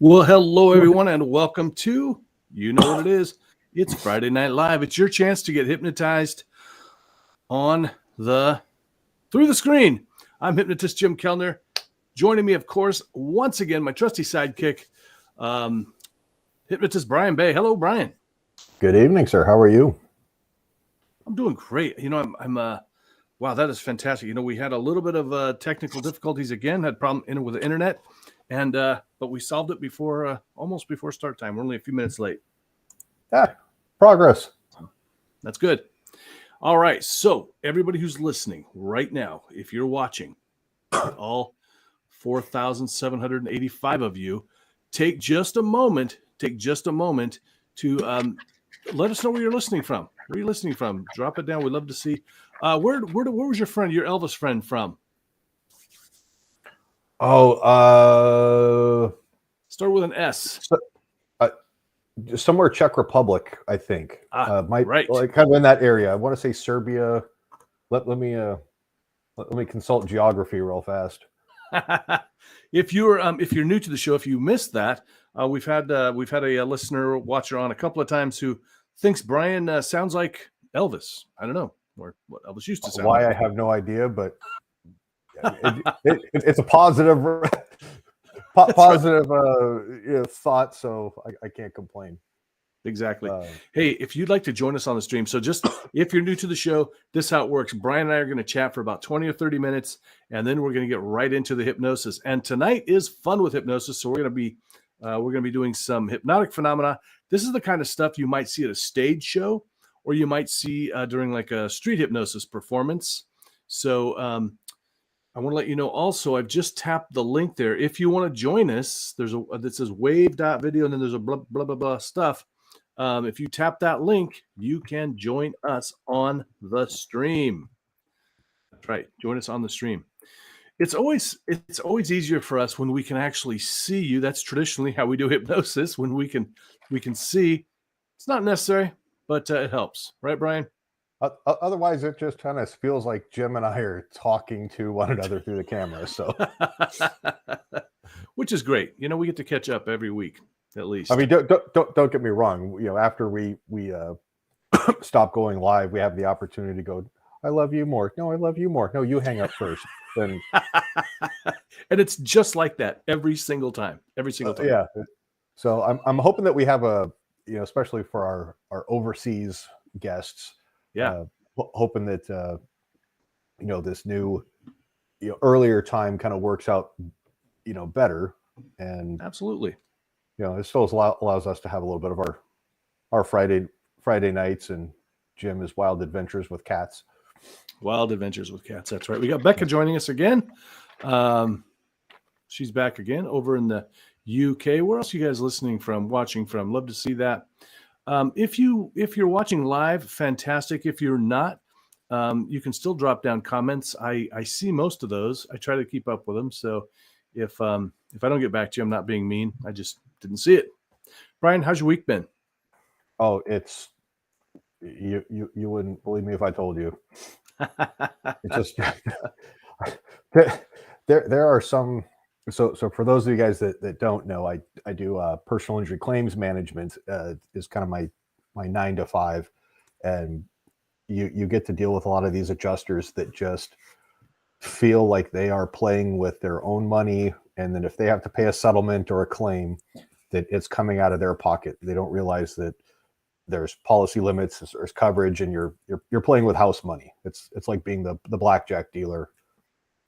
Well, hello, everyone, and welcome to, you know what it is. It's Friday Night Live. It's your chance to get hypnotized through the screen. I'm Hypnotist Jim Kellner. Joining me, of course, once again, my trusty sidekick, Hypnotist Brian Bay. Hello, Brian. Good evening, sir. How are you? I'm doing great. Wow, that is fantastic. We had a little bit of technical difficulties again, had a problem with the internet. But we solved it almost before start time. We're only a few minutes late. Yeah, progress. That's good. All right. So everybody who's listening right now, if you're watching, all 4,785 of you, take just a moment to let us know where you're listening from. Where are you listening from? Drop it down. We'd love to see. Where was your Elvis friend from? Start with an S. Somewhere Czech Republic, I think. Right. Like kind of in that area. I want to say Serbia. Let me consult geography real fast. If you're new to the show, if you missed that, we've had a listener watcher on a couple of times who thinks Brian sounds like Elvis. I don't know, or what Elvis used to sound like. Why I have no idea, but it's a positive thought, so I can't complain. Exactly. Hey, if you'd like to join us on the stream, so just if you're new to the show, this is how it works. Brian and I are going to chat for about 20 or 30 minutes, and then we're going to get right into the hypnosis. And tonight is Fun with Hypnosis, so we're going to be doing some hypnotic phenomena. This is the kind of stuff you might see at a stage show, or you might see during like a street hypnosis performance. So I want to let you know also, I've just tapped the link there. If you want to join us, that says wave.video, and then there's a blah, blah, blah, blah stuff. If you tap that link, you can join us on the stream. That's right. Join us on the stream. It's always easier for us when we can actually see you. That's traditionally how we do hypnosis, when we can see. It's not necessary, but it helps. Right, Brian? Otherwise, it just kind of feels like Jim and I are talking to one another through the camera. So, which is great. We get to catch up every week, at least. I mean, don't get me wrong. After we stop going live, we have the opportunity to go, I love you more. No, I love you more. No, you hang up first. Then, and it's just like that every single time. Yeah. So I'm hoping that we have especially for our overseas guests. Yeah. Hoping that this new earlier time kind of works out better, and absolutely, it still allows us to have a little bit of our Friday nights and Jim's wild adventures with cats. That's right. We got Becca joining us again. She's back again over in the UK. Where else are you guys watching from? Love to see that. If you're watching live, fantastic. If you're not, you can still drop down comments. I see most of those. I try to keep up with them. So if I don't get back to you, I'm not being mean. I just didn't see it. Brian, how's your week been? Oh, it's you wouldn't believe me if I told you. It's just there are some. So for those of you guys that don't know, I do personal injury claims management is kind of my 9 to 5, and you get to deal with a lot of these adjusters that just feel like they are playing with their own money, and then if they have to pay a settlement or a claim, that it's coming out of their pocket. They don't realize that there's policy limits, there's coverage, and you're playing with house money. It's like being the blackjack dealer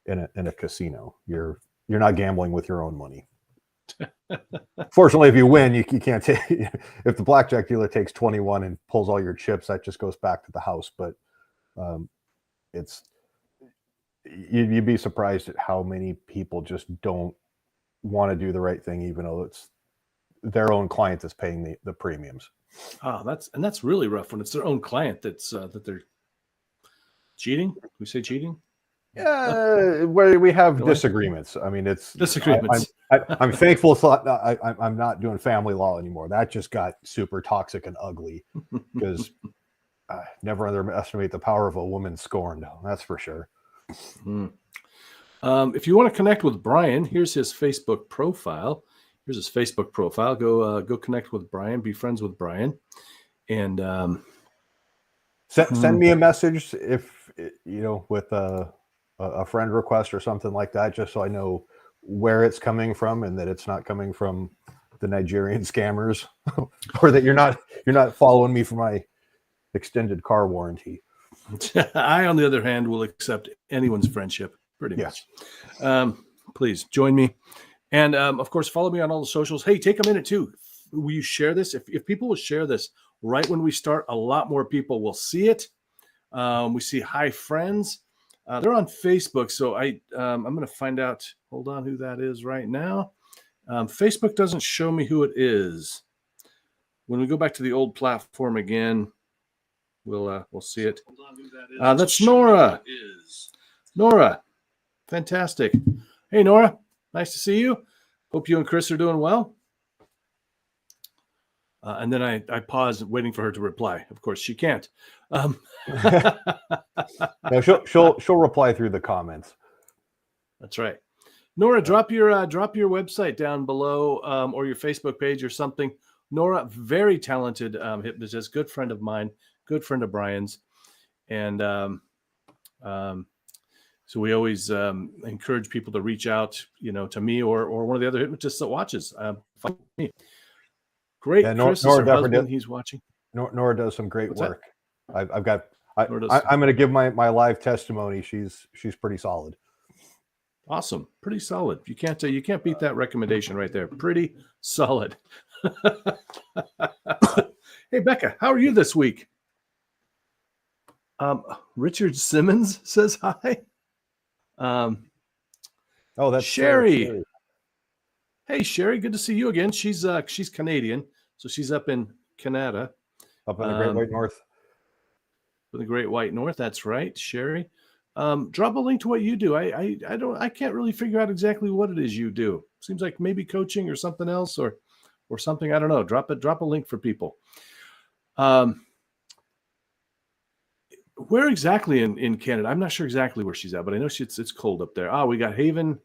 in a casino. You're not gambling with your own money. Fortunately, if you win, you can't take. If the blackjack dealer takes 21 and pulls all your chips, that just goes back to the house. But you'd be surprised at how many people just don't want to do the right thing, even though it's their own client that's paying the premiums. Oh, that's really rough when it's their own client that they're cheating. We say cheating. Yeah, where we have disagreements. I mean, it's disagreements. I'm thankful I'm not doing family law anymore. That just got super toxic and ugly, because never underestimate the power of a woman scorned. That's for sure. If you want to connect with Brian, here's his Facebook profile. Here's his Facebook profile. Go connect with Brian. Be friends with Brian, and send me a message if with a friend request or something like that, just so I know where it's coming from and that it's not coming from the Nigerian scammers, or that you're not following me for my extended car warranty. I, on the other hand, will accept anyone's friendship pretty much. Please join me. And of course, follow me on all the socials. Hey, take a minute too. Will you share this? If people will share this right when we start, a lot more people will see it. We see hi friends. They're on Facebook. So I'm going to find out. Hold on, who that is right now. Facebook doesn't show me who it is. When we go back to the old platform again, we'll see it. That's Nora. Nora, fantastic. Hey, Nora, nice to see you. Hope you and Chris are doing well. And then I paused, waiting for her to reply. Of course, she can't. No, she'll reply through the comments. That's right. Nora, drop your website down below, or your Facebook page or something. Nora, very talented hypnotist, good friend of mine, good friend of Brian's, and so we always encourage people to reach out, to me or one of the other hypnotists that watches. Find me. Great, yeah, Chris is her husband. He's watching. Nora does some great work. I'm going to give my live testimony. She's pretty solid. Awesome, pretty solid. You can't beat that recommendation right there. Pretty solid. Hey, Becca, how are you this week? Richard Simmons says hi. That's Sherry. Hey, Sherry, good to see you again. She's Canadian, so she's up in Canada, up in the Great White North. In the Great White North, that's right, Sherry. Drop a link to what you do. I can't really figure out exactly what it is you do. Seems like maybe coaching or something else or something. I don't know. Drop a link for people. Where exactly in Canada? I'm not sure exactly where she's at, but I know it's cold up there. We got Haven.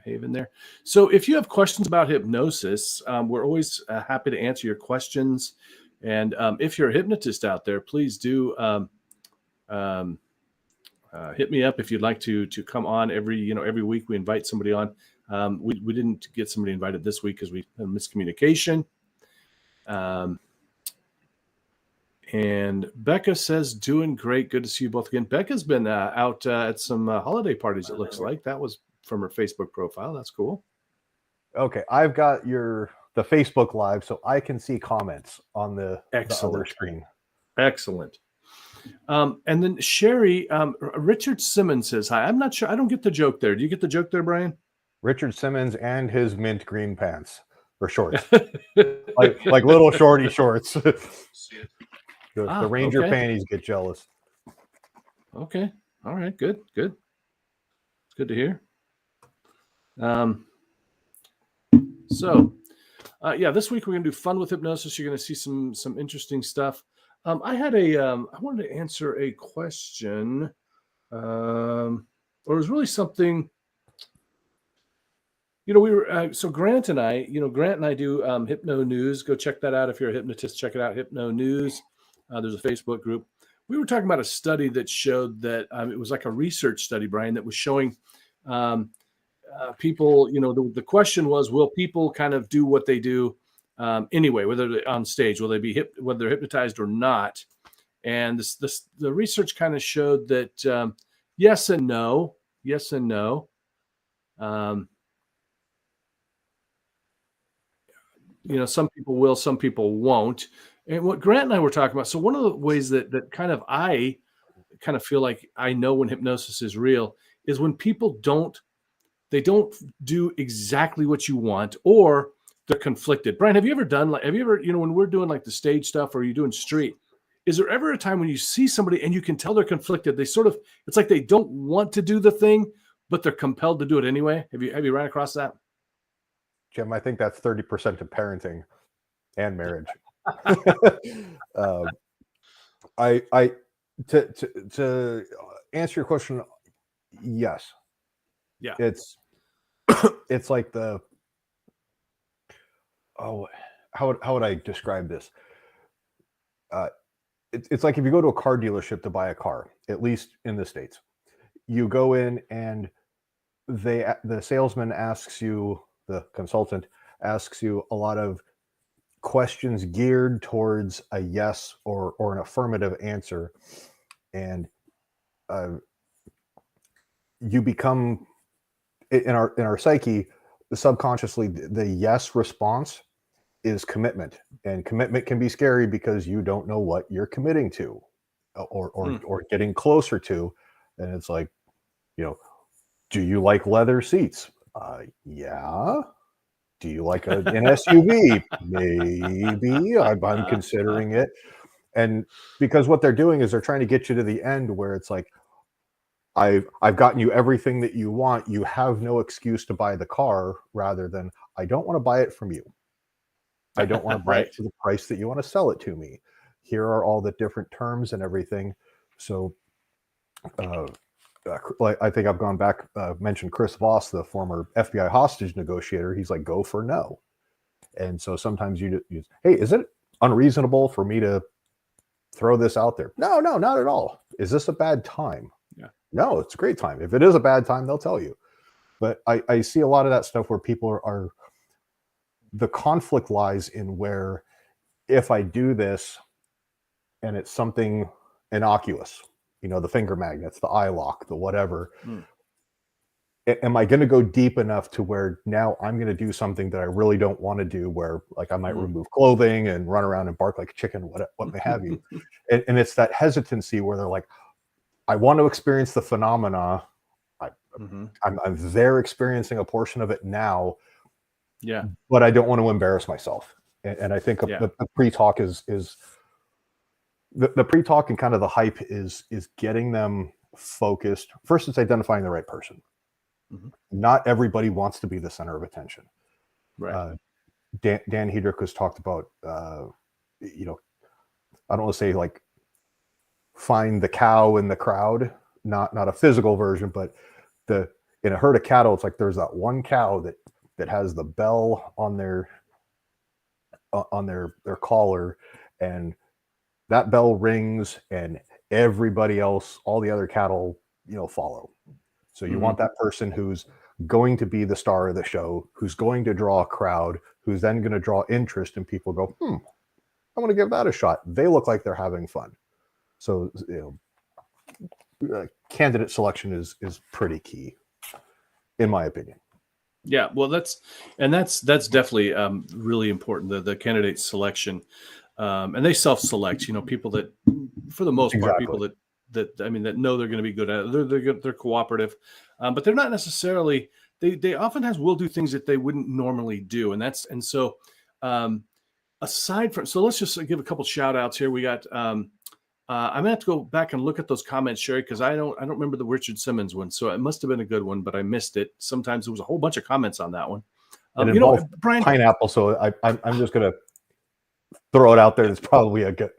Haven there. So if you have questions about hypnosis, we're always happy to answer your questions. And if you're a hypnotist out there, please do hit me up if you'd like to come on every week. We invite somebody on. We didn't get somebody invited this week because we had miscommunication. And Becca says, doing great. Good to see you both again. Becca's been out at some holiday parties, it looks like. That was from her Facebook profile. That's cool. Okay, I've got the Facebook Live, so I can see comments on the other screen. Excellent. And then Sherry, Richard Simmons says hi. I'm not sure. I don't get the joke there. Do you get the joke there, Brian? Richard Simmons and his mint green pants or shorts, like little shorty shorts. The Ranger panties get jealous. Okay. All right. Good. It's good to hear. This week we're going to do fun with hypnosis. You're going to see some interesting stuff. I wanted to answer a question, or it was really something, we were, so Grant and I do Hypno News. Go check that out. If you're a hypnotist, check it out. Hypno News. There's a Facebook group. We were talking about a study that showed that it was like a research study, Brian, that was showing people, the question was, will people kind of do what they do anyway, whether they're on stage, whether they're hypnotized or not? And the research kind of showed that yes and no. Some people will, some people won't. And what Grant and I were talking about, so one of the ways that I kind of feel like I know when hypnosis is real is when people don't do exactly what you want, or they're conflicted. Brian, have you ever when we're doing like the stage stuff or you're doing street, is there ever a time when you see somebody and you can tell they're conflicted? It's like they don't want to do the thing, but they're compelled to do it anyway. Have you ran across that? Jim, I think that's 30% of parenting and marriage. To answer your question, yes. Yeah. It's like the oh, how would I describe this? It's like if you go to a car dealership to buy a car, at least in the States, you go in and the salesman asks you, the consultant asks you a lot of questions geared towards a yes or an affirmative answer, and you become in our psyche, subconsciously, the yes response is commitment, and commitment can be scary because you don't know what you're committing to, or getting closer to, and it's like, do you like leather seats? Yeah. Do you like an SUV? Maybe. I'm considering it. And because what they're doing is they're trying to get you to the end where it's like, I've gotten you everything that you want. You have no excuse to buy the car, rather than, I don't want to buy it from you. I don't want to buy it for the price that you want to sell it to me. Here are all the different terms and everything. So I think I've gone back, mentioned Chris Voss, the former FBI hostage negotiator. He's like, go for no. And so sometimes you hey, is it unreasonable for me to throw this out there? No, not at all. Is this a bad time? Yeah. No, it's a great time. If it is a bad time, they'll tell you. But I see a lot of that stuff where people are the conflict lies in where, if I do this and it's something innocuous, the finger magnets, the eye lock, the whatever, am I going to go deep enough to where now I'm going to do something that I really don't want to do, where like I might remove clothing and run around and bark like a chicken, what may have you. And it's that hesitancy where they're like, I want to experience the phenomena. I'm there experiencing a portion of it now. Yeah. But I don't want to embarrass myself. And I think the pre-talk is the pre-talk, and kind of the hype is getting them focused. First, it's identifying the right person. Not everybody wants to be the center of attention. Right. Dan Hedrick has talked about, I don't want to say like find the cow in the crowd, not a physical version, but in a herd of cattle, it's like there's that one cow that has the bell on their collar, and that bell rings and everybody else, all the other cattle, follow. So you want that person who's going to be the star of the show, who's going to draw a crowd, who's then going to draw interest, and people go, I want to give that a shot. They look like they're having fun. So, candidate selection is pretty key, in my opinion. Yeah, well, that's definitely really important. The candidate selection, and they self-select. People that, for the most part, people that know they're going to be good at it. They're cooperative, but they're not necessarily. They oftentimes will do things that they wouldn't normally do, and so aside from, so let's just give a couple shout outs here. We got. I'm gonna have to go back and look at those comments, Sherry, because I don't remember the Richard Simmons one, so it must have been a good one, but I missed it. Sometimes there was a whole bunch of comments on that one. Brian, pineapple. So I'm just gonna throw it out there. It's probably a good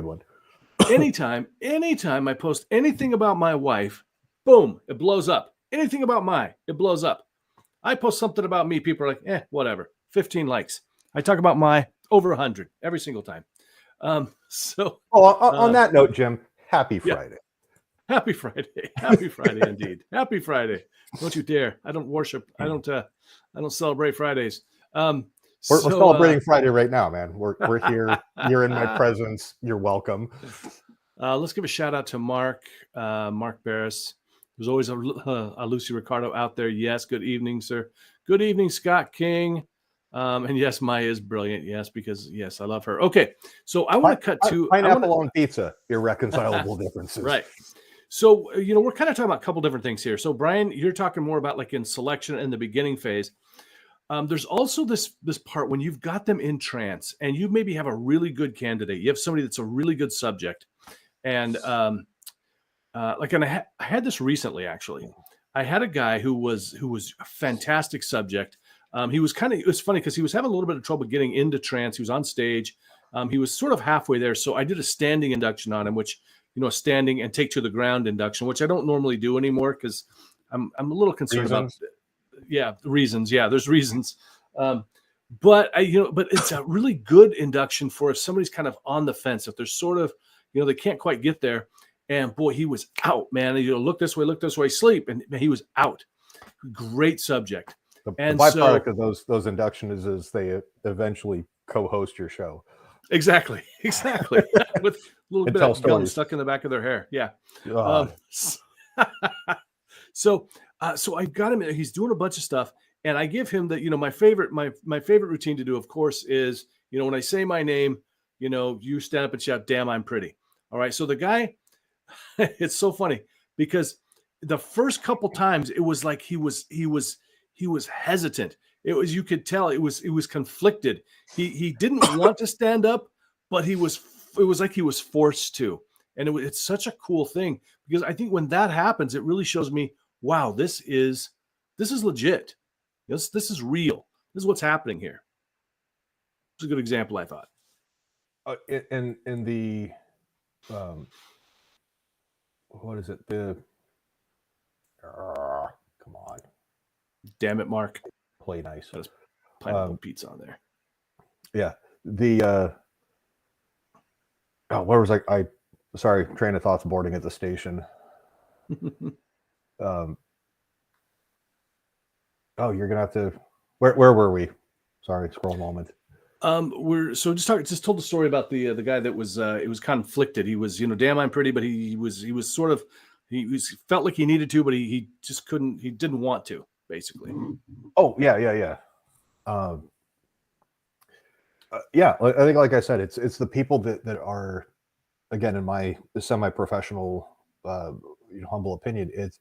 one. Anytime I post anything about my wife, boom, it blows up. Anything about it blows up. I post something about me, people are like, whatever. 15 likes. I talk about over 100 every single time. On that note, Jim, happy Friday. Happy Friday. Happy Friday indeed. Happy Friday. Don't you dare. I don't worship. I don't celebrate Fridays. We're celebrating Friday right now, man. We're here. You're in my presence. You're welcome. Let's give a shout out to Mark Barris. There's always a Lucy Ricardo out there. Yes. Good evening, sir. Good evening, Scott King. And yes, Maya is brilliant. Yes, because I love her. Okay, so I want to cut to pineapple on pizza. Irreconcilable differences. Right. So we're kind of talking about a couple different things here. So Brian, you're talking more about like in selection in the beginning phase. There's also this part when you've got them in trance and you maybe have a really good candidate. You have somebody that's a really good subject, and and I had this recently actually. I had a guy who was a fantastic subject. It was funny because he was having a little bit of trouble getting into trance. He was on stage. He was sort of halfway there. So I did a standing induction on him, which, a standing and take to the ground induction, which I don't normally do anymore because I'm a little concerned about reasons. Yeah, there's reasons. but but it's a really good induction for if somebody's kind of on the fence, if they're sort of, they can't quite get there. And boy, he was out, man. Look this way, sleep. And he was out. Great subject. The And byproduct of those inductions is they eventually co-host your show. Exactly. With a little bit of gum stuck in the back of their hair. Yeah. So I've got him. He's doing a bunch of stuff, and I give him that. My favorite routine to do, of course, is when I say my name, you stand up and shout, "Damn, I'm pretty." All right. So the guy, it's so funny because the first couple times it was like he was hesitant. You could tell it was conflicted. He didn't want to stand up, but it was like he was forced to. And it's such a cool thing because I think when that happens, it really shows me, wow, this is legit. This is real. This is what's happening here. It's a good example, I thought. In the what is it? Come on. Damn it, Mark. Play nice. There's pineapple pizza on there. Yeah. Where was I? Sorry, train of thoughts boarding at the station. You're gonna have to. Where were we? Sorry, scroll moment. Just told the story about the guy that was it was conflicted. He was damn I'm pretty, but he was sort of felt like he needed to, but he just couldn't. He didn't want to, basically. Oh yeah. Yeah, I think, like I said, it's the people that are, again, in my semi-professional, humble opinion, it's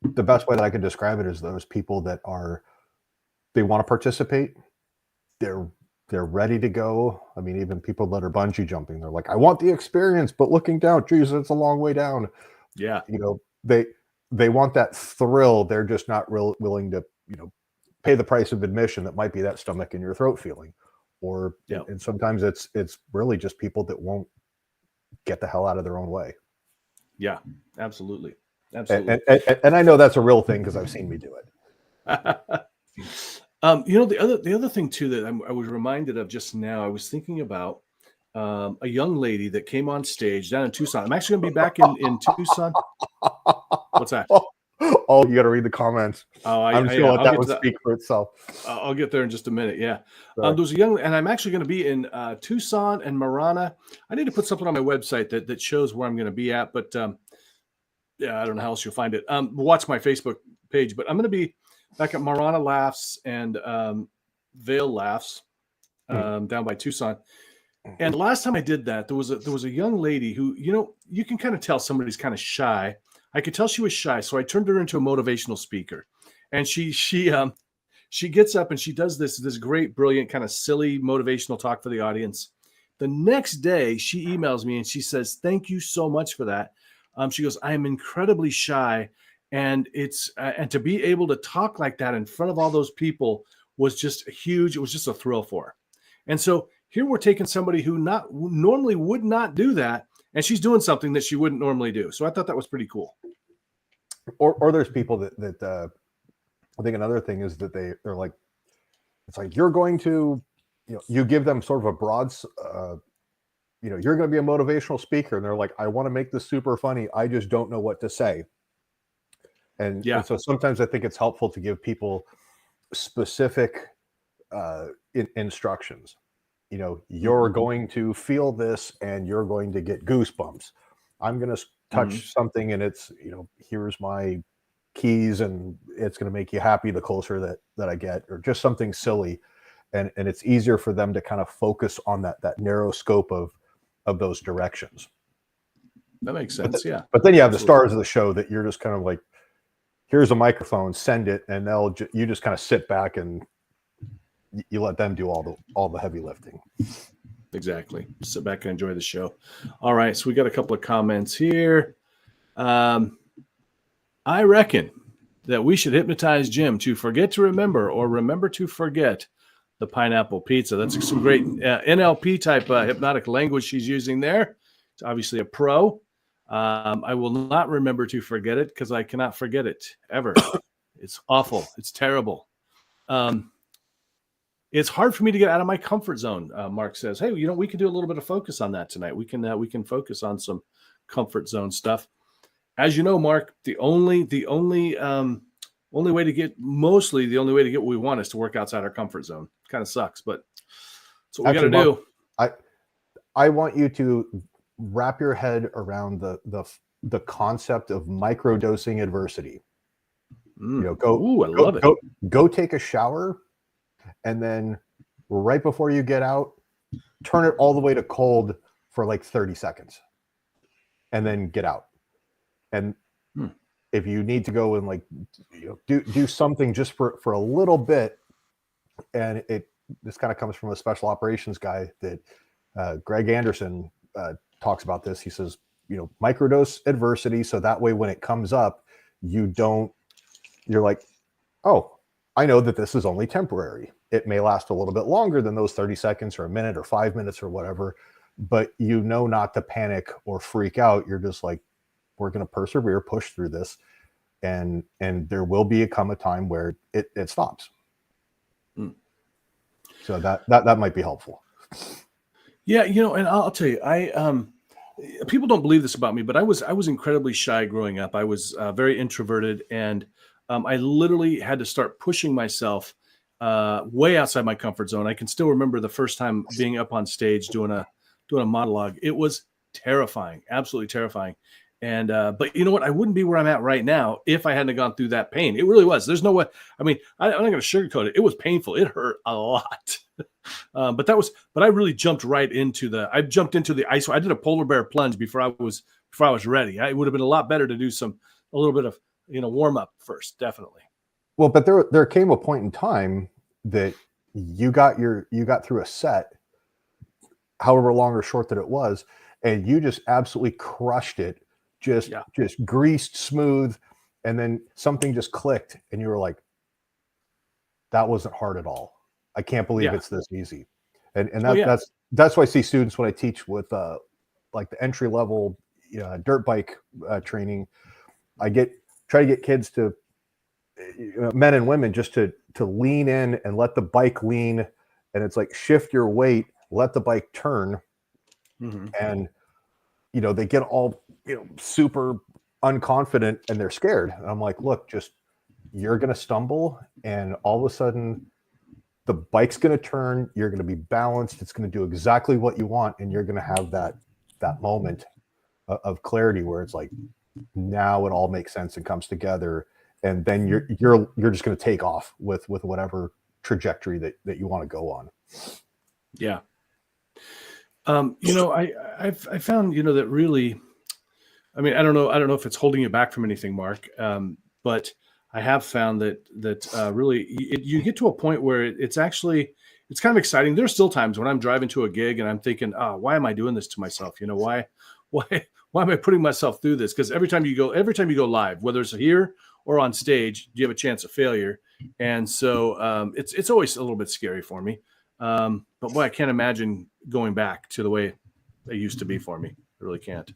the best way that I can describe it is those people that they want to participate. They're ready to go. I mean, even people that are bungee jumping, they're like, I want the experience, but looking down, geez, it's a long way down. Yeah. They want that thrill. They're just not willing to, pay the price of admission that might be that stomach in your throat feeling. Or, and sometimes it's really just people that won't get the hell out of their own way. Yeah, absolutely. And I know that's a real thing because I've seen me do it. The other thing too that I was reminded of just now, I was thinking about a young lady that came on stage down in Tucson. I'm actually going to be back in Tucson. What's that? Oh, you got to read the comments. I'm sure that would speak for itself. I'll get there in just a minute. Yeah. There's a young, and I'm actually going to be in Tucson and Marana. I need to put something on my website that shows where I'm going to be at, but I don't know how else you'll find it. Watch my Facebook page, but I'm going to be back at Marana Laughs and Vail Laughs down by Tucson. And the last time I did that, there was a young lady who, you can kind of tell somebody's kind of shy. I could tell she was shy, so I turned her into a motivational speaker. And she gets up and she does this great, brilliant, kind of silly motivational talk for the audience. The next day, she emails me and she says, "Thank you so much for that." She goes, "I am incredibly shy, and and to be able to talk like that in front of all those people was just huge. It was just a thrill for her." And so here we're taking somebody who normally would not do that, and she's doing something that she wouldn't normally do. So I thought that was pretty cool. Or there's people that I think another thing is that they're like, it's like, you're going to, you give them sort of a broad, you're going to be a motivational speaker. And they're like, I want to make this super funny. I just don't know what to say. And so sometimes I think it's helpful to give people specific instructions. You're going to feel this and you're going to get goosebumps. I'm going to touch something and it's, here's my keys and it's going to make you happy the closer that I get, or just something silly. And it's easier for them to kind of focus on that narrow scope of those directions. That makes sense. But then you have the stars of the show that you're just kind of like, here's a microphone, send it. And you just kind of sit back and you let them do all the heavy lifting. Exactly. Sit back and enjoy the show. All right. So we got a couple of comments here. I reckon that we should hypnotize Jim to forget to remember or remember to forget the pineapple pizza. That's some great NLP type hypnotic language she's using there. It's obviously a pro. I will not remember to forget it because I cannot forget it ever. It's awful. It's terrible. it's hard for me to get out of my comfort zone. Mark says, hey, we can do a little bit of focus on that tonight. We can focus on some comfort zone stuff. As you know, Mark, the only way to get what we want is to work outside our comfort zone. Kind of sucks, but that's what we got to do. I want you to wrap your head around the concept of microdosing adversity. Go take a shower, and then right before you get out, turn it all the way to cold for like 30 seconds, and then get out. And if you need to go and do something just for a little bit, and this kind of comes from a special operations guy that Greg Anderson talks about this. He says, microdose adversity, so that way when it comes up, you're like, oh, I know that this is only temporary. It may last a little bit longer than those 30 seconds or a minute or 5 minutes or whatever, but not to panic or freak out. You're just like, we're going to persevere, push through this, and there will come a time where it stops. So that might be helpful. Yeah, and I'll tell you, people don't believe this about me, but I was incredibly shy growing up. I was very introverted, and I literally had to start pushing myself way outside my comfort zone. I can still remember the first time being up on stage doing a monologue. It was terrifying, absolutely terrifying. And but you know what? I wouldn't be where I'm at right now if I hadn't gone through that pain. It really was. There's no way. I mean, I'm not going to sugarcoat it. It was painful. It hurt a lot. But I really jumped right into the ice. I did a polar bear plunge before I was ready. It would have been a lot better to do a little bit of warm up first, definitely. Well, but there came a point in time that you got through a set, however long or short that it was, and you just absolutely crushed it, just greased smooth, and then something just clicked, and you were like, that wasn't hard at all. I can't believe it's this easy. And that's why I see students when I teach with like the entry level dirt bike training. I try to get kids to men and women just to lean in and let the bike lean, and it's like shift your weight, let the bike turn, and they get all super unconfident and they're scared. And I'm like, look, you're gonna stumble, and all of a sudden the bike's going to turn, you're going to be balanced, it's going to do exactly what you want, and you're going to have that moment of clarity where it's like, now it all makes sense and comes together, and then you're just going to take off with whatever trajectory that you want to go on. Yeah. I found that really, I mean, I don't know if it's holding you back from anything, Mark, but I have found that really you get to a point where it's kind of exciting. There's still times when I'm driving to a gig and I'm thinking, why am I doing this to myself? Why am I putting myself through this? Because every time you go live, whether it's here or on stage, you have a chance of failure. And so it's always a little bit scary for me. But boy, I can't imagine going back to the way it used to be for me. I really can't.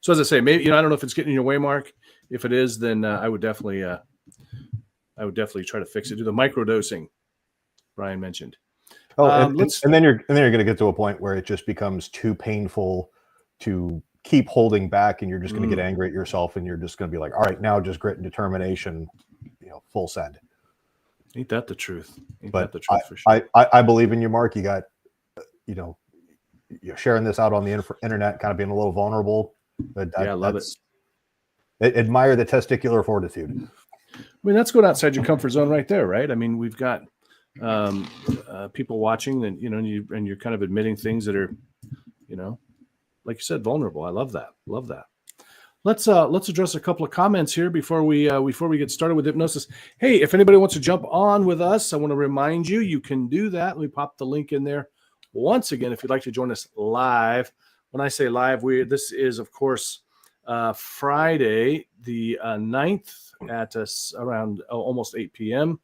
So as I say, maybe, I don't know if it's getting in your way, Mark. If it is, then I would definitely try to fix it. Do the microdosing Brian mentioned. And then you're going to get to a point where it just becomes too painful to keep holding back, and you're just going to get angry at yourself, and you're just going to be like, all right, now just grit and determination, full send. Ain't that the truth? For sure. I believe in you, Mark. You got, you're sharing this out on the internet, kind of being a little vulnerable. But I love it. Admire the testicular fortitude. I mean, that's going outside your comfort zone right there, right? I mean, we've got people watching, and and you're kind of admitting things that are, like you said, vulnerable. I love that. Love that. Let's address a couple of comments here before we get started with hypnosis. Hey, if anybody wants to jump on with us, I want to remind you can do that. We pop the link in there once again if you'd like to join us live. When I say live, this is of course Friday the 9th at around almost 8 p.m.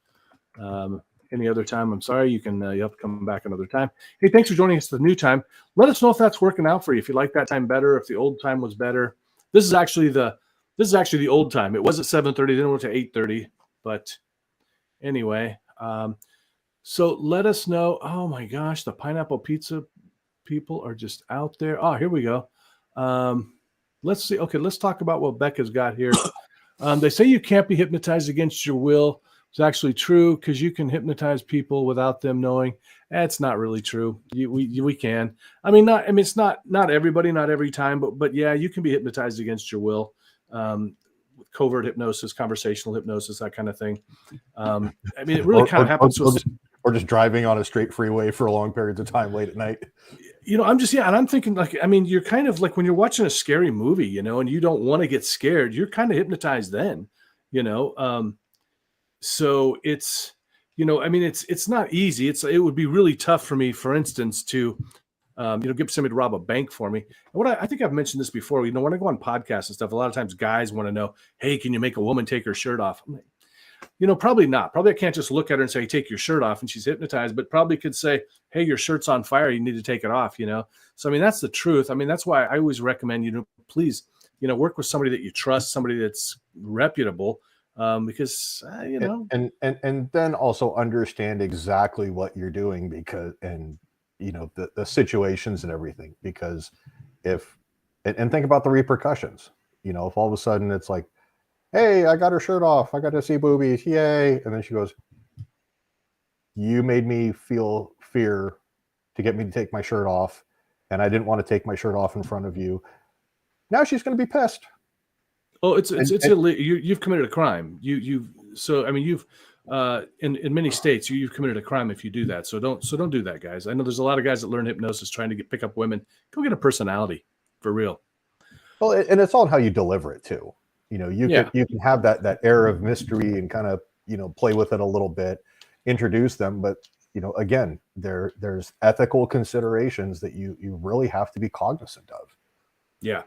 Any other time, I'm sorry, you have to come back another time. Hey, thanks for joining us the new time. Let us know if that's working out for you. If you like that time better, if the old time was better. This is actually the old time. It was at 7:30, then it went to 8:30. But anyway, So let us know. Oh my gosh, the pineapple pizza people are just out there. Oh, here we go. Let's see. Okay, let's talk about what Becca's got here. They say you can't be hypnotized against your will. It's actually true because you can hypnotize people without them knowing. That's not really true. We can. I mean, it's not everybody, not every time, but yeah, you can be hypnotized against your will. Covert hypnosis, conversational hypnosis, that kind of thing. I mean, it really kind of happens. Or just driving on a straight freeway for long periods of time late at night. And I'm thinking, like, I mean, you're kind of like when you're watching a scary movie, and you don't want to get scared, you're kind of hypnotized then, so it's, I mean, it's not easy. It would be really tough for me, for instance, to, get somebody to rob a bank for me. And I think I've mentioned this before, when I go on podcasts and stuff, a lot of times guys want to know, hey, can you make a woman take her shirt off? I'm like, probably not. Probably I can't just look at her and say, take your shirt off and she's hypnotized, but probably could say, hey, your shirt's on fire. You need to take it off, So, I mean, that's the truth. I mean, that's why I always recommend, please, work with somebody that you trust, somebody that's reputable, because, And then also understand exactly what you're doing the situations and everything, because and think about the repercussions, if all of a sudden it's like, hey, I got her shirt off, I got to see boobies, yay. And then she goes, you made me feel fear to get me to take my shirt off, and I didn't want to take my shirt off in front of you. Now she's going to be pissed. Oh, it's illegal. You've committed a crime. You've in many states you've committed a crime if you do that. So don't do that, guys. I know there's a lot of guys that learn hypnosis trying to pick up women. Go get a personality, for real. Well, and it's all how you deliver it too. You can have that air of mystery and kind of, play with it a little bit, introduce them. But, again, there's ethical considerations that you really have to be cognizant of. Yeah.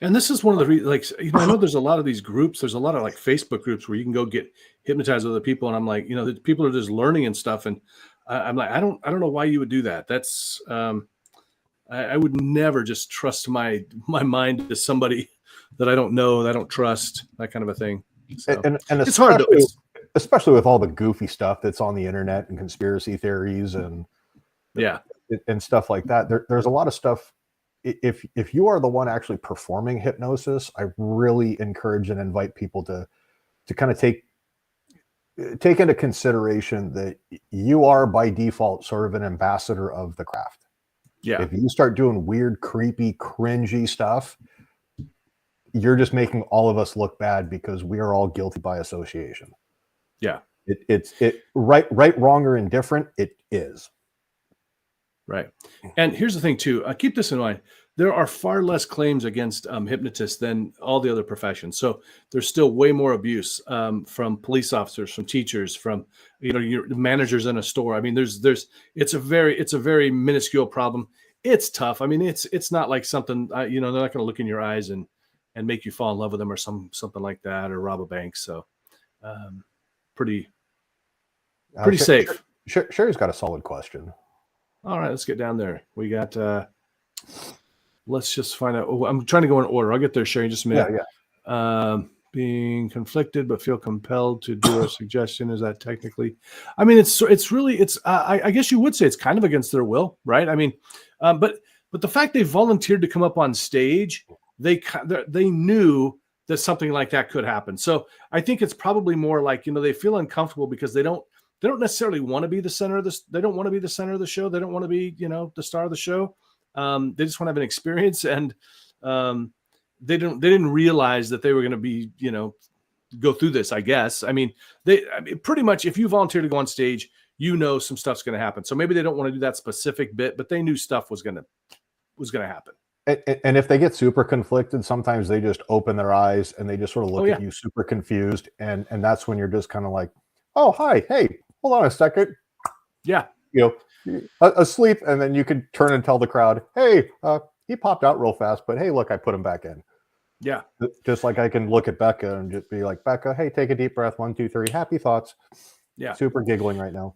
And this is one of the I know there's a lot of these groups. There's a lot of like Facebook groups where you can go get hypnotized with other people. And I'm like, the people are just learning and stuff. And I'm like, I don't know why you would do that. That's I would never just trust my mind to somebody that I don't know, that I don't trust, that kind of a thing. So, and it's hard especially with all the goofy stuff that's on the internet and conspiracy theories and stuff like that. There's a lot of stuff. If you are the one actually performing hypnosis, I really encourage and invite people to kind of take into consideration that you are by default sort of an ambassador of the craft. Yeah. If you start doing weird, creepy, cringy stuff, you're just making all of us look bad because we are all guilty by association. Yeah. It's right, wrong, or indifferent. It is. Right. And here's the thing too, keep this in mind. There are far less claims against hypnotists than all the other professions. So there's still way more abuse from police officers, from teachers, from, your managers in a store. I mean, it's a very minuscule problem. It's tough. I mean, it's not like something, they're not going to look in your eyes and make you fall in love with them or something like that, or rob a bank. So pretty safe. Sherry's got a solid question. All right, let's get down there. We got, let's just find out. Oh, I'm trying to go in order. I'll get there, Sherry, in just a minute. Yeah. Being conflicted but feel compelled to do a suggestion. Is that technically? I mean, it's really, I guess you would say it's kind of against their will, right? I mean, but the fact they volunteered to come up on stage, they knew that something like that could happen. So I think it's probably more like, they feel uncomfortable because they don't necessarily want to be the center of this. They don't want to be the center of the show. They don't want to be, the star of the show. They just want to have an experience, and they didn't realize that they were going to be, go through this, I guess. I mean, pretty much if you volunteer to go on stage, some stuff's going to happen. So maybe they don't want to do that specific bit, but they knew stuff was going to happen. And if they get super conflicted, sometimes they just open their eyes and they just sort of look at you super confused. And that's when you're just kind of like, oh, hi, hey, hold on a second. Yeah. Asleep. And then you could turn and tell the crowd, hey, he popped out real fast, but hey, look, I put him back in. Yeah. Just like I can look at Becca and just be like, Becca, hey, take a deep breath. 1, 2, 3. Happy thoughts. Yeah. Super giggling right now.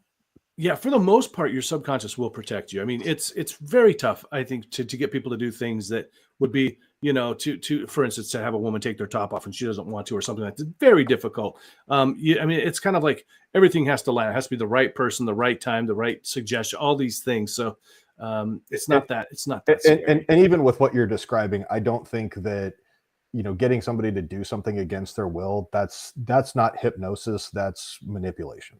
Yeah, for the most part, your subconscious will protect you. I mean, it's very tough, I think, to get people to do things that would be, to for instance, to have a woman take their top off and she doesn't want to, or something like that. It's very difficult. I mean, it's kind of like everything has to land. It has to be the right person, the right time, the right suggestion, all these things. So it's not that scary. And even with what you're describing, I don't think that, getting somebody to do something against their will, that's not hypnosis, that's manipulation.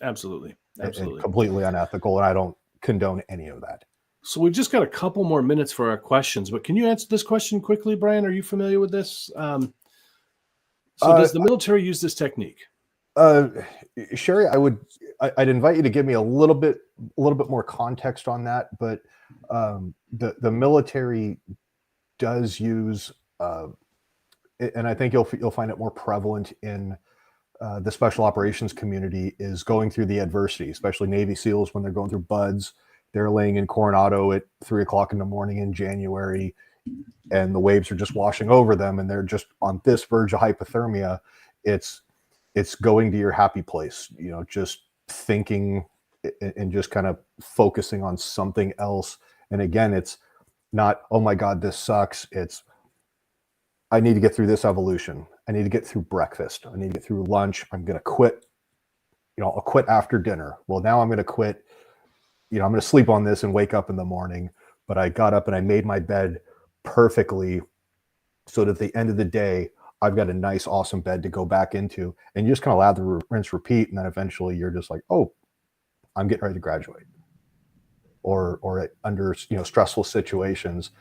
Absolutely. And completely unethical, and I don't condone any of that. So we've just got a couple more minutes for our questions, but can you answer this question quickly, Brian? Are you familiar with this? So does the military use this technique? Sherry, I'd invite you to give me a little bit more context on that, but the military does use, and I think you'll find it more prevalent in the special operations community, is going through the adversity, especially Navy SEALs when they're going through BUDS. They're laying in Coronado at 3:00 in the morning in January, and the waves are just washing over them, and they're just on this verge of hypothermia. It's going to your happy place, just thinking and just kind of focusing on something else. And again, it's not, oh my God, this sucks. It's, I need to get through this evolution. I need to get through breakfast. I need to get through lunch. I'm going to quit. I'll quit after dinner. Well, now I'm going to quit. I'm going to sleep on this and wake up in the morning. But I got up and I made my bed perfectly so that at the end of the day, I've got a nice, awesome bed to go back into. And you just kind of lather, rinse, repeat. And then eventually you're just like, oh, I'm getting ready to graduate. Or under stressful situations.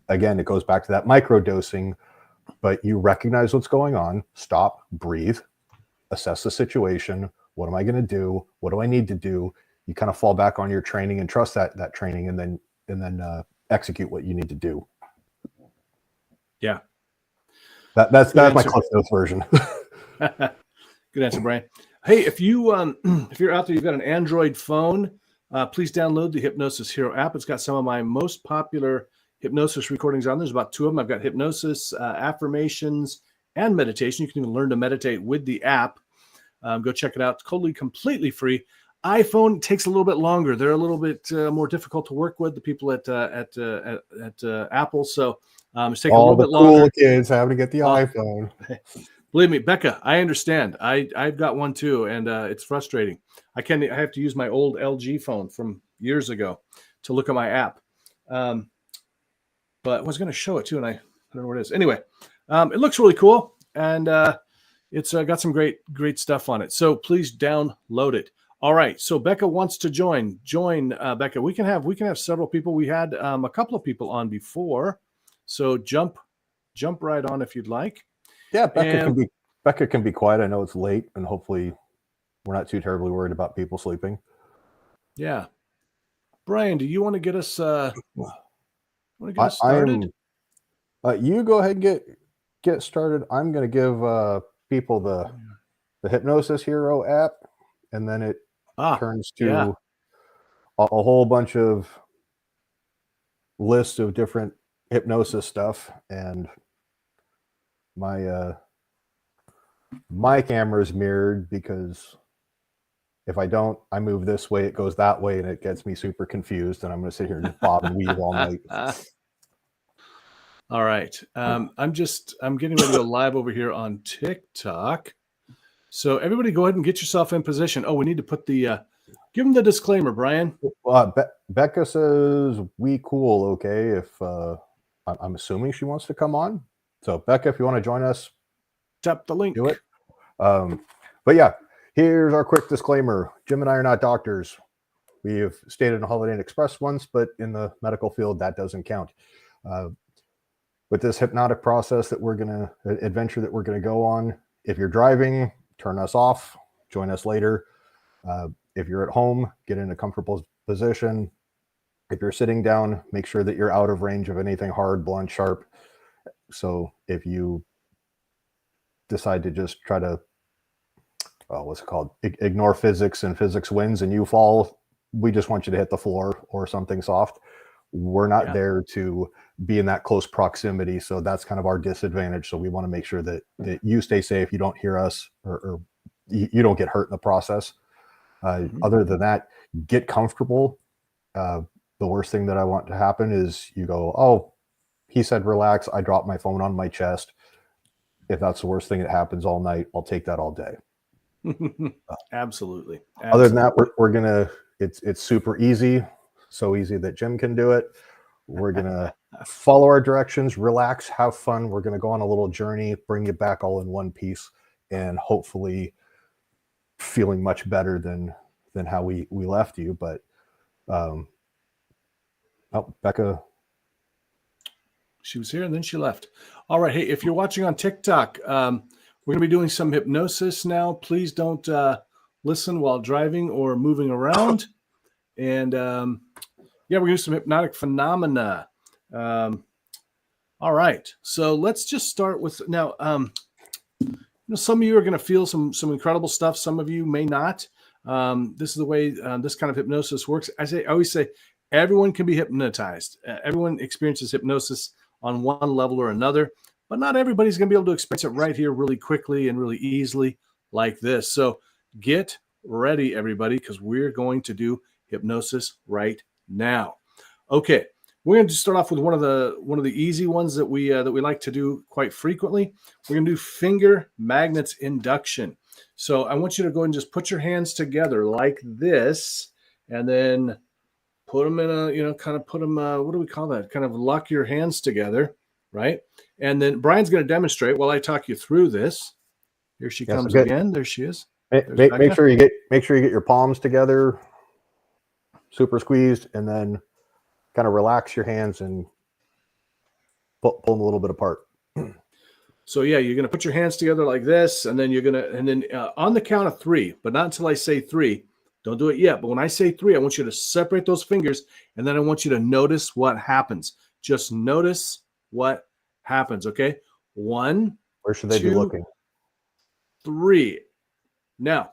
Again, it goes back to that microdosing. But you recognize what's going on, stop, breathe, assess the situation. What am I going to do? What do I need to do? You kind of fall back on your training and trust that training, and then execute what you need to do. Yeah. That's my Cliff Notes version. Good answer, Brian. Hey, if you're out there, you've got an Android phone, please download the Hypnosis Hero app. It's got some of my most popular hypnosis recordings on. There's about 2 of them. I've got hypnosis, affirmations, and meditation. You can even learn to meditate with the app. Go check it out. It's totally, completely free. iPhone takes a little bit longer. They're a little bit more difficult to work with, the people at Apple. So it's taking a little bit longer. All the cool kids having to get the iPhone. Believe me, Becca, I understand. I've got one too, and it's frustrating. I have to use my old LG phone from years ago to look at my app. But I was going to show it too, and I don't know where it is. Anyway, it looks really cool, and it's got some great stuff on it. So please download it. All right. So Becca wants to join. Becca. We can have several people. We had a couple of people on before, so jump right on if you'd like. Yeah, Becca can be quiet. I know it's late, and hopefully we're not too terribly worried about people sleeping. Yeah, Brian, do you want to get us? Want to get us started? You go ahead and get started. I'm going to give people the Hypnosis Hero app, and then it turns to a whole bunch of lists of different hypnosis stuff. And my camera is mirrored because if I don't, I move this way, it goes that way, and it gets me super confused. And I'm going to sit here and just bob and weave all night. All right. I'm getting ready to go live over here on TikTok. So everybody go ahead and get yourself in position. Oh, we need to put give them the disclaimer, Brian. Becca says we cool. Okay. If I'm assuming she wants to come on. So Becca, if you want to join us, tap the link. Do it. But yeah, here's our quick disclaimer. Jim and I are not doctors. We have stayed in a Holiday Inn Express once, but in the medical field, that doesn't count. With this hypnotic process adventure that we're going to go on, if you're driving, turn us off, join us later. If you're at home, get in a comfortable position. If you're sitting down, make sure that you're out of range of anything hard, blunt, sharp. So if you decide to just try to, ignore physics and physics wins and you fall, we just want you to hit the floor or something soft. We're not there to be in that close proximity. So that's kind of our disadvantage. So we want to make sure that you stay safe. You don't hear us or you don't get hurt in the process. Other than that, get comfortable. The worst thing that I want to happen is you go, oh, he said relax. I drop my phone on my chest. If that's the worst thing that happens all night, I'll take that all day. Absolutely. Other than that, we're gonna. It's super easy, so easy that Jim can do it. We're gonna follow our directions, relax, have fun. We're gonna go on a little journey, bring you back all in one piece, and hopefully feeling much better than how we left you. But oh, Becca. She was here and then she left. All right. Hey, if you're watching on TikTok, we're going to be doing some hypnosis now. Please don't listen while driving or moving around. And yeah, we're going to do some hypnotic phenomena. All right. So let's just start with now. Some of you are going to feel some incredible stuff. Some of you may not. This is the way this kind of hypnosis works. I always say everyone can be hypnotized. Everyone experiences hypnosis on one level or another, but not everybody's going to be able to experience it right here really quickly and really easily like this. So get ready, everybody, because we're going to do hypnosis right now. Okay, we're going to start off with one of the easy ones that we like to do quite frequently. We're going to do finger magnets induction. So I want you to go and just put your hands together like this, and then put them in a, kind of put them, what do we call that? Kind of lock your hands together, right? And then Brian's going to demonstrate while I talk you through this. Here she comes again. There she is. Make sure you get your palms together, super squeezed, and then kind of relax your hands and pull them a little bit apart. So yeah, you're going to put your hands together like this, and then on the count of 3, but not until I say 3. Don't do it yet. But when I say 3, I want you to separate those fingers, and then I want you to notice what happens. Just notice what happens, okay? 1, where should they be looking? 3. Now,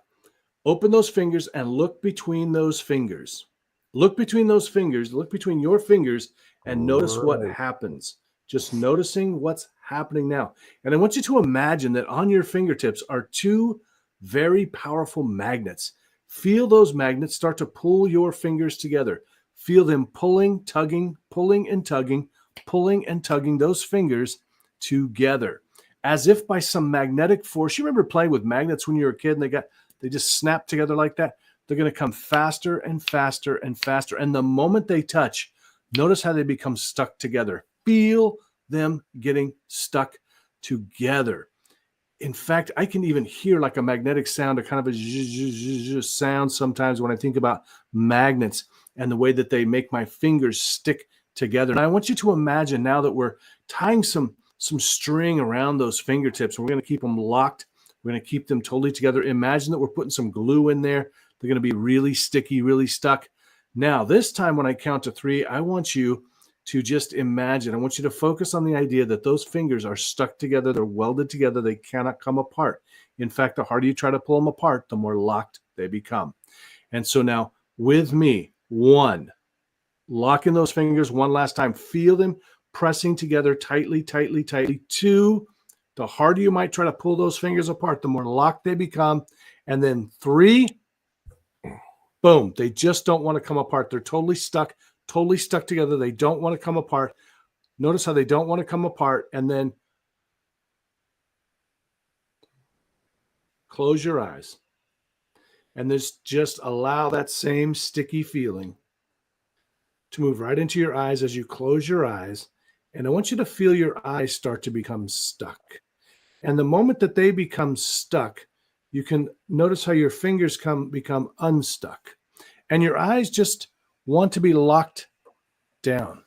open those fingers and look between those fingers. Look between those fingers. Look between your fingers and notice what happens. Just noticing what's happening now. And I want you to imagine that on your fingertips are 2 very powerful magnets. Feel those magnets start to pull your fingers together. Feel them pulling, tugging, pulling and tugging, pulling and tugging those fingers together. As if by some magnetic force. You remember playing with magnets when you were a kid and they just snap together like that? They're going to come faster and faster and faster. And the moment they touch, notice how they become stuck together. Feel them getting stuck together. In fact, I can even hear like a magnetic sound, a kind of a zzz sound sometimes when I think about magnets and the way that they make my fingers stick together. And I want you to imagine now that we're tying some string around those fingertips, and we're going to keep them locked. We're going to keep them totally together. Imagine that we're putting some glue in there. They're going to be really sticky, really stuck. Now, this time when I count to 3, I want you to just imagine. I want you to focus on the idea that those fingers are stuck together. They're welded together. They cannot come apart. In fact, the harder you try to pull them apart, the more locked they become. And so now with me, 1, lock in those fingers one last time. Feel them pressing together tightly, tightly, tightly. 2, the harder you might try to pull those fingers apart, the more locked they become. And then 3, boom, they just don't want to come apart. They're totally stuck together. They don't want to come apart. Notice how they don't want to come apart. And then close your eyes. And just allow that same sticky feeling to move right into your eyes as you close your eyes. And I want you to feel your eyes start to become stuck. And the moment that they become stuck, you can notice how your fingers become unstuck. And your eyes just want to be locked down.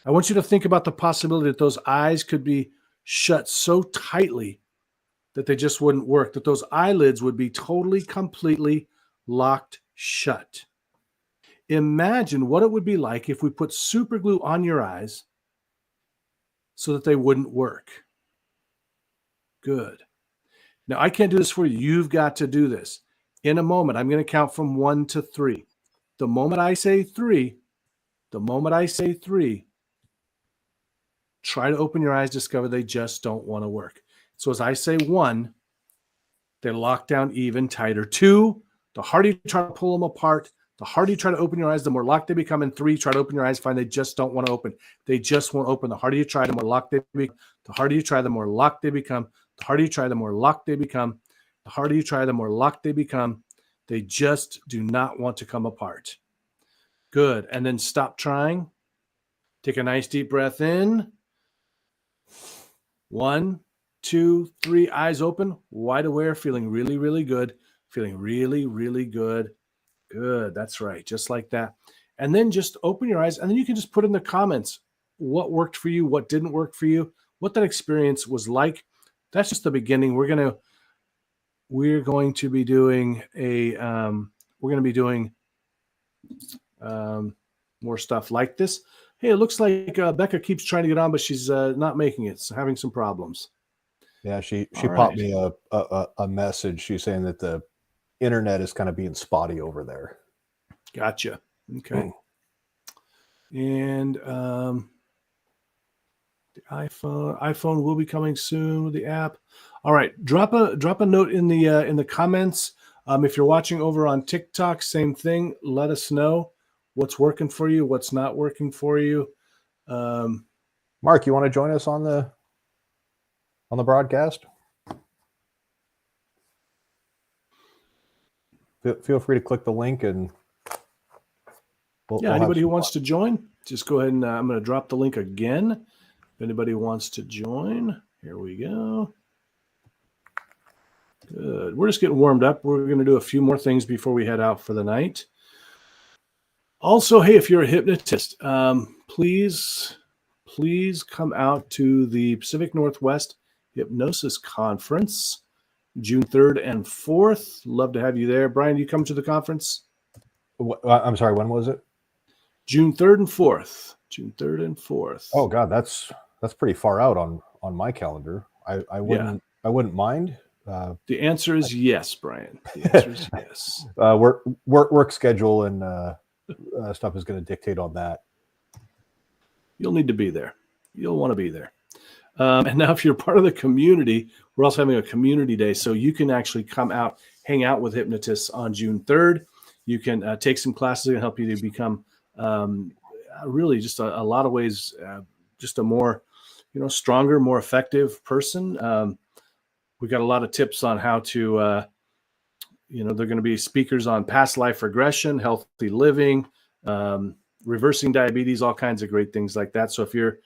I want you to think about the possibility that those eyes could be shut so tightly that they just wouldn't work, that those eyelids would be totally, completely locked shut. Imagine what it would be like if we put super glue on your eyes so that they wouldn't work. Good. Now, I can't do this for you. You've got to do this. In a moment, I'm going to count from 1 to 3. The moment I say 3, try to open your eyes, discover they just don't want to work. So as I say 1, they lock down even tighter. 2, The harder you try to pull them apart, the harder you try to open your eyes, the more locked they become. In 3, try to open your eyes, find they just don't want to open. They just won't open. The harder you try, the more locked they become. The harder you try, the more locked they become. The harder you try, the more locked they become. The harder you try, the more locked they become. They just do not want to come apart. Good. And then stop trying. Take a nice deep breath in. 1, 2, 3, eyes open, wide aware, feeling really, really good. Feeling really, really good. Good. That's right. Just like that. And then just open your eyes, and then you can just put in the comments what worked for you, what didn't work for you, what that experience was like. That's just the beginning. We're going to be doing more stuff like this. Hey, it looks like Becca keeps trying to get on, but she's not making it. So having some problems. Yeah, she All popped right. me a message. She's saying that the internet is kind of being spotty over there. Gotcha. Okay. And the iPhone will be coming soon with the app. All right. Drop a note in the comments. If you're watching over on TikTok, same thing. Let us know what's working for you, what's not working for you. Mark, you want to join us on the broadcast? Feel free to click the link, and anybody who wants to join, just go ahead and I'm going to drop the link again. If anybody wants to join, here we go. Good. We're just getting warmed up. We're going to do a few more things before we head out for the night. Also, hey, if you're a hypnotist, please come out to the Pacific Northwest Hypnosis Conference, June 3rd and 4th. Love to have you there. Brian, you come to the conference? I'm sorry, when was it? June 3rd and 4th. June 3rd and 4th. Oh God, that's pretty far out on my calendar. I wouldn't mind. The answer is yes, Brian. The answer is yes. Work schedule and stuff is going to dictate on that. You'll need to be there. You'll want to be there. And now if you're part of the community, we're also having a community day. So you can actually come out, hang out with hypnotists on June 3rd. You can take some classes that can help you to become really just a lot of ways, just a more, stronger, more effective person. We got a lot of tips on how to, they're going to be speakers on past life regression, healthy living, reversing diabetes, all kinds of great things like that. So if you're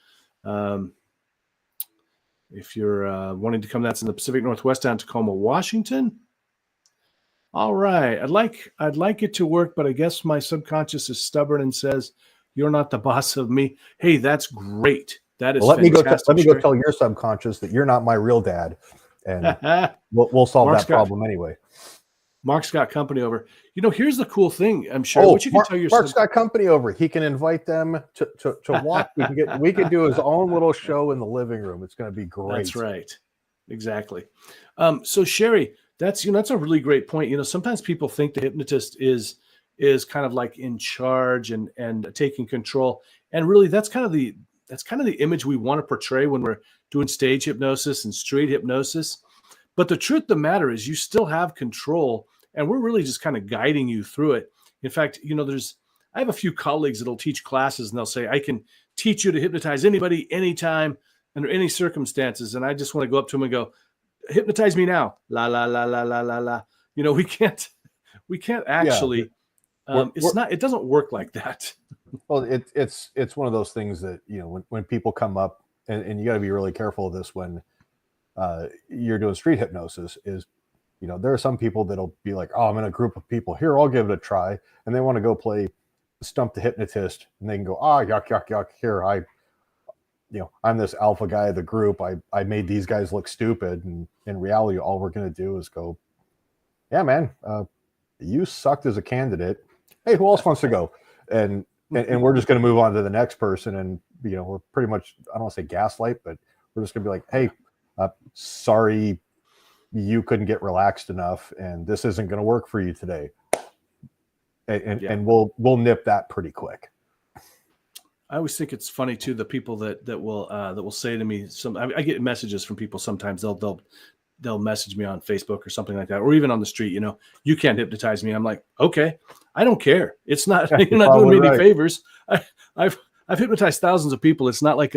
wanting to come, that's in the Pacific Northwest down in Tacoma, Washington. All right. I'd like it to work, but I guess my subconscious is stubborn and says, you're not the boss of me. Hey, that's great. That is fantastic. Let me go tell your subconscious that you're not my real dad, and we'll solve that problem anyway. Mark's got company over. Here's the cool thing. I'm sure what you can tell your Mark's got company over. He can invite them to watch. We can do his own little show in the living room. It's going to be great. That's right. Exactly. So Sherry, that's a really great point. Sometimes people think the hypnotist is kind of like in charge and taking control, and really that's kind of the image we want to portray when we're doing stage hypnosis and street hypnosis. But the truth of the matter is you still have control, and we're really just kind of guiding you through it. In fact, I have a few colleagues that'll teach classes, and they'll say, I can teach you to hypnotize anybody, anytime, under any circumstances. And I just want to go up to them and go, hypnotize me now. La, la, la, la, la, la, la. We can't actually, it doesn't work like that. Well, it's one of those things that, when people come up, and you got to be really careful of this when you're doing street hypnosis, is, there are some people that'll be like, oh, I'm in a group of people here, I'll give it a try. And they want to go play Stump the Hypnotist, and they can go, yuck, yuck, yuck. Here, I'm this alpha guy of the group. I made these guys look stupid. And in reality, all we're going to do is go, yeah, man, you sucked as a candidate. Hey, who else wants to go? And we're just going to move on to the next person. And, we're pretty much, I don't want to say gaslight, but we're just going to be like, hey, sorry, you couldn't get relaxed enough, and this isn't going to work for you today. And we'll nip that pretty quick. I always think it's funny too, the people that will say to me, I get messages from people sometimes, they'll they'll message me on Facebook or something like that, or even on the street, you can't hypnotize me. I'm like, okay, I don't care. It's not, you're not doing me any favors. I've hypnotized thousands of people. It's not like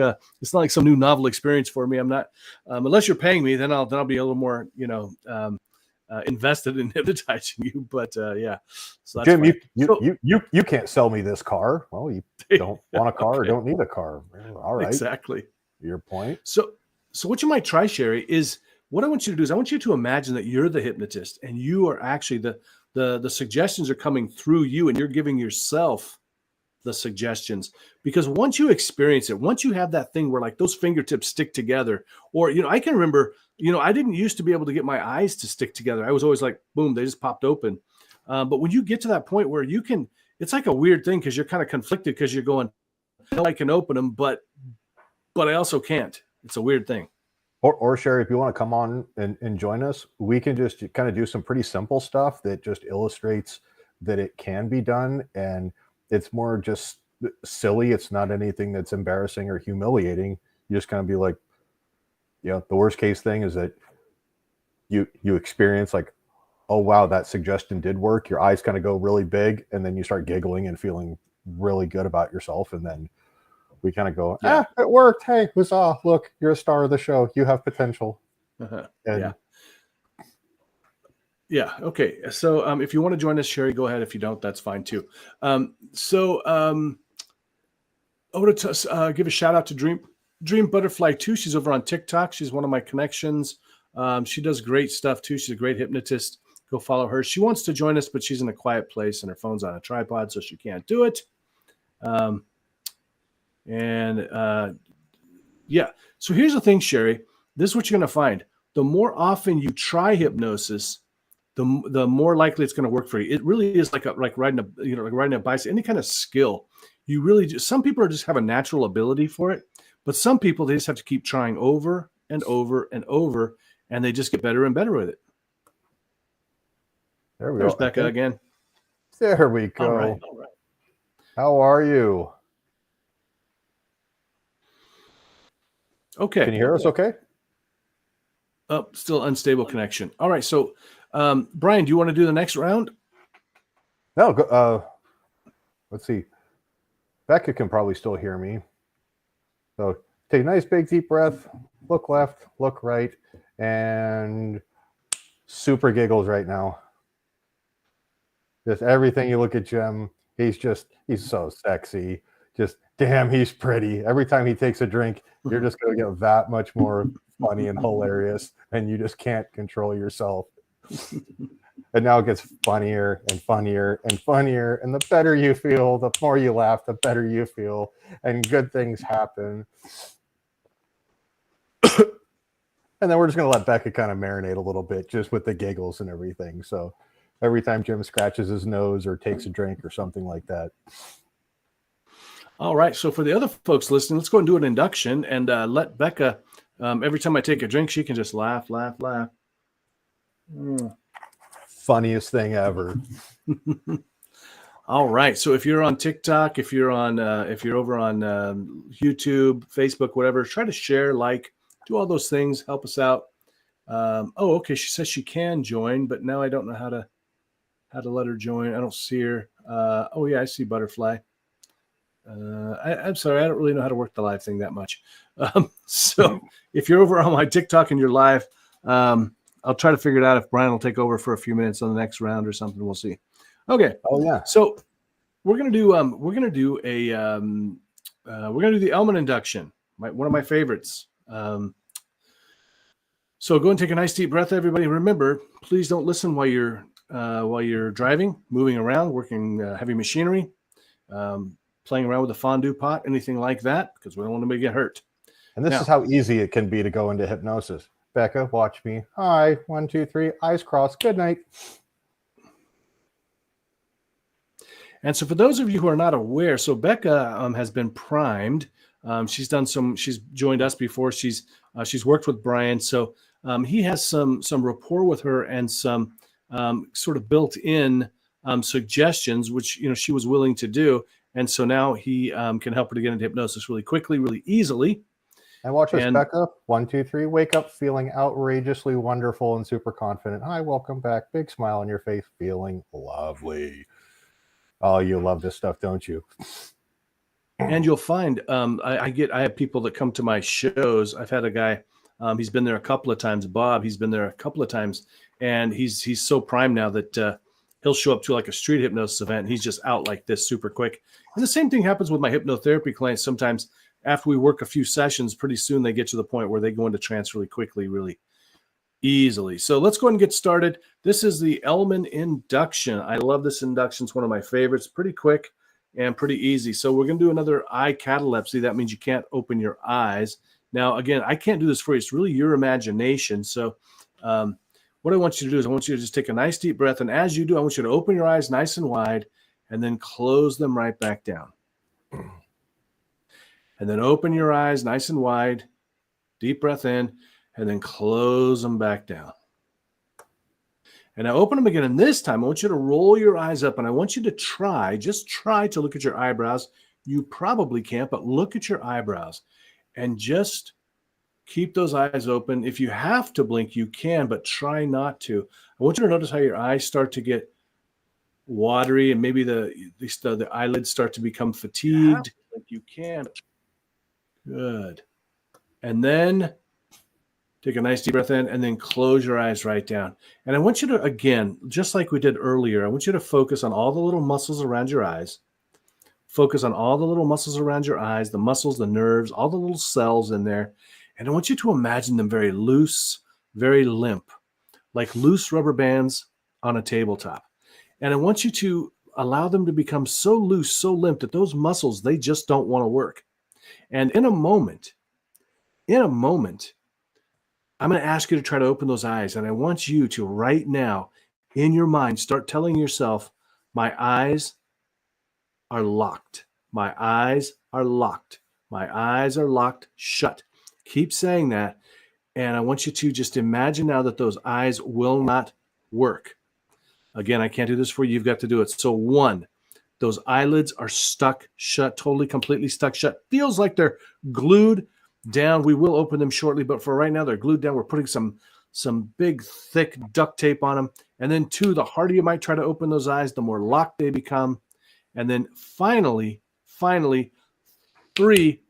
some new novel experience for me. I'm not, unless you're paying me, then I'll be a little more, invested in hypnotizing you. But yeah, so that's Jim, you can't sell me this car. Well, you don't want a car or don't need a car. All right, exactly. Your point. So what you might try, Sherry, is what I want you to do is I want you to imagine that you're the hypnotist and you are actually the suggestions are coming through you, and you're giving yourself the suggestions. Because once you experience it, once you have that thing where like those fingertips stick together, or I can remember, I didn't used to be able to get my eyes to stick together. I was always like, boom, they just popped open. But when you get to that point where you can, it's like a weird thing because you're kind of conflicted because you're going, I can open them, but I also can't. It's a weird thing. Or Sherry, if you want to come on and join us, we can just kind of do some pretty simple stuff that just illustrates that it can be done. And it's more just silly. It's not anything that's embarrassing or humiliating. You just kind of be like, the worst case thing is that you experience like, oh, wow, that suggestion did work. Your eyes kind of go really big, and then you start giggling and feeling really good about yourself. And then we kind of go, it worked. Hey, huzzah, look, you're a star of the show. You have potential. Yeah. Okay. So if you want to join us, Sherry, go ahead. If you don't, that's fine too. I want to give a shout out to Dream Butterfly too. She's over on TikTok. She's one of my connections. She does great stuff too. She's a great hypnotist. Go follow her. She wants to join us, but she's in a quiet place and her phone's on a tripod, so she can't do it. So here's the thing, Sherry. This is what you're going to find. The more often you try hypnosis, the more likely it's going to work for you. It really is like riding a bicycle, any kind of skill. You really just, some people just have a natural ability for it, but some people, they just have to keep trying over and over and over, and they just get better and better with it. There we There's go. Becca again. There we go. All right. How are you? Okay. Can you hear us okay? Oh, still unstable connection. All right. So, Brian, do you want to do the next round? No. Let's see. Becca can probably still hear me. So take a nice big deep breath. Look left, look right, and super giggles right now. Just everything you look at Jim, he's so sexy. Just damn, he's pretty. Every time he takes a drink, you're just going to get that much more funny and hilarious, and you just can't control yourself. And now it gets funnier and funnier and funnier, and the better you feel, the more you laugh, the better you feel, and good things happen. And then we're just going to let Becca kind of marinate a little bit just with the giggles and everything. So every time Jim scratches his nose or takes a drink or something like that. All right. So for the other folks listening, let's go and do an induction and let Becca, every time I take a drink, she can just laugh, laugh, laugh. Funniest thing ever. All right. So if you're on TikTok, if you're over on YouTube, Facebook, whatever, try to share, do all those things. Help us out. Okay. She says she can join, but now I don't know how to let her join. I don't see her. I see Butterfly. I'm sorry. I don't really know how to work the live thing that much. So if you're over on my TikTok and you're live, I'll try to figure it out if Brian will take over for a few minutes on the next round or something. We'll see. Okay. Oh yeah. So we're gonna do the Elman induction. One of my favorites. So go and take a nice deep breath, everybody. Remember, please don't listen while you're driving, moving around, working heavy machinery, playing around with a fondue pot, anything like that, because we don't want to get hurt. And this is how easy it can be to go into hypnosis. Becca, watch me. Hi, 1, 2, 3, eyes crossed. Good night. And so for those of you who are not aware, so Becca has been primed. She's joined us before. She's worked with Brian. So he has some rapport with her and some sort of built-in suggestions, which, she was willing to do. And so now he can help her to get into hypnosis really quickly, really easily. And watch us, Becca. 1, 2, 3. Wake up feeling outrageously wonderful and super confident. Hi, welcome back. Big smile on your face, feeling lovely. Oh, you love this stuff, don't you? And you'll find I have people that come to my shows. I've had a guy, he's been there a couple of times. Bob, he's been there a couple of times, and he's so primed now that he'll show up to like a street hypnosis event. And he's just out like this super quick. And the same thing happens with my hypnotherapy clients. Sometimes after we work a few sessions, pretty soon they get to the point where they go into trance really quickly, really easily. So let's go ahead and get started. This is the Ellman induction. I love this induction. It's one of my favorites. Pretty quick and pretty easy. So we're going to do another eye catalepsy. That means you can't open your eyes. Now, again, I can't do this for you. It's really your imagination. So what I want you to do is I want you to just take a nice deep breath. And as you do, I want you to open your eyes nice and wide and then close them right back down. And then open your eyes nice and wide, deep breath in, and then close them back down. And now open them again. And this time, I want you to roll your eyes up, and I want you to just try to look at your eyebrows. You probably can't, but look at your eyebrows and just keep those eyes open. If you have to blink, you can, but try not to. I want you to notice how your eyes start to get watery, and maybe the eyelids start to become fatigued. You can. Good. And then take a nice deep breath in and then close your eyes right down. And I want you to, again, just like we did earlier, I want you to focus on all the little muscles around your eyes. Focus on all the little muscles around your eyes, the muscles, the nerves, all the little cells in there. And I want you to imagine them very loose, very limp, like loose rubber bands on a tabletop. And I want you to allow them to become so loose, so limp that those muscles, they just don't want to work. And in a moment, I'm going to ask you to try to open those eyes. And I want you to right now, in your mind, start telling yourself, my eyes are locked. My eyes are locked. My eyes are locked shut. Keep saying that. And I want you to just imagine now that those eyes will not work. Again, I can't do this for you. You've got to do it. So 1, those eyelids are stuck shut, totally, completely stuck shut. Feels like they're glued down. We will open them shortly, but for right now, they're glued down. We're putting some big, thick duct tape on them. And then 2, the harder you might try to open those eyes, the more locked they become. And then finally, 3,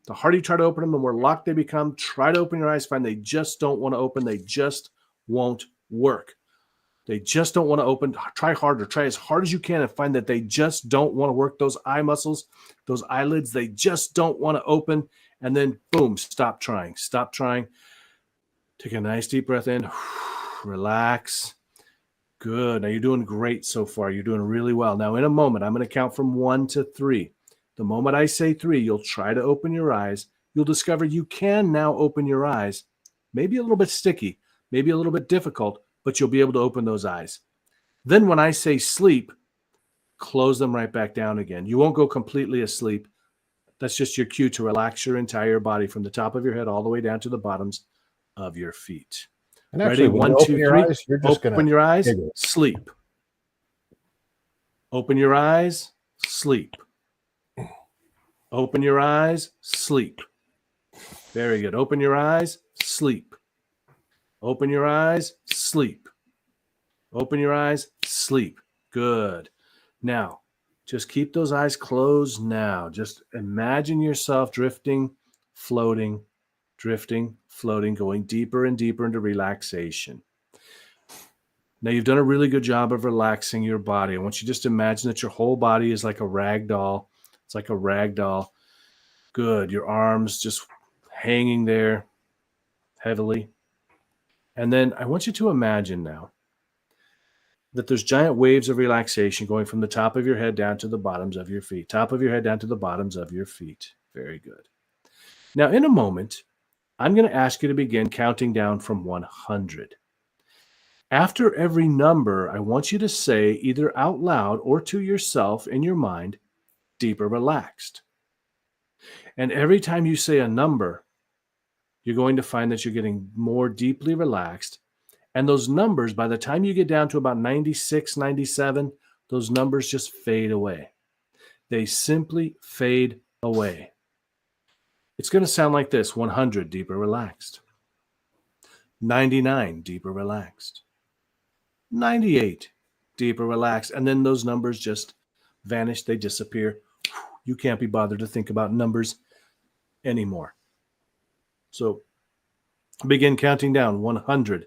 the harder you try to open them, the more locked they become. Try to open your eyes, find they just don't want to open. They just won't work. They just don't want to open. Try harder. Try as hard as you can and find that they just don't want to work. Those eye muscles, those eyelids, they just don't want to open. And then, boom, stop trying. Stop trying. Take a nice deep breath in. Relax. Good. Now, you're doing great so far. You're doing really well. Now, in a moment, I'm going to count from 1 to 3. The moment I say 3, you'll try to open your eyes. You'll discover you can now open your eyes. Maybe a little bit sticky, maybe a little bit difficult, but you'll be able to open those eyes. Then when I say sleep, close them right back down again. You won't go completely asleep. That's just your cue to relax your entire body from the top of your head all the way down to the bottoms of your feet. And actually, ready? 1, 2, 3. Eyes, you're just open your eyes, sleep. Open your eyes, sleep. Open your eyes, sleep. Very good. Open your eyes, sleep. Open your eyes, sleep. Open your eyes, sleep. Good. Now, just keep those eyes closed now. Just imagine yourself drifting, floating, going deeper and deeper into relaxation. Now, you've done a really good job of relaxing your body. I want you to just imagine that your whole body is like a rag doll. It's like a rag doll. Good. Your arms just hanging there heavily. And then I want you to imagine now that there's giant waves of relaxation going from the top of your head down to the bottoms of your feet. Top of your head down to the bottoms of your feet. Very good. Now, in a moment, I'm going to ask you to begin counting down from 100. After every number, I want you to say either out loud or to yourself in your mind, deeper relaxed. And every time you say a number, you're going to find that you're getting more deeply relaxed. And those numbers, by the time you get down to about 96, 97, those numbers just fade away. They simply fade away. It's going to sound like this: 100, deeper relaxed. 99, deeper relaxed. 98, deeper relaxed. And then those numbers just vanish. They disappear. You can't be bothered to think about numbers anymore. So begin counting down: 100,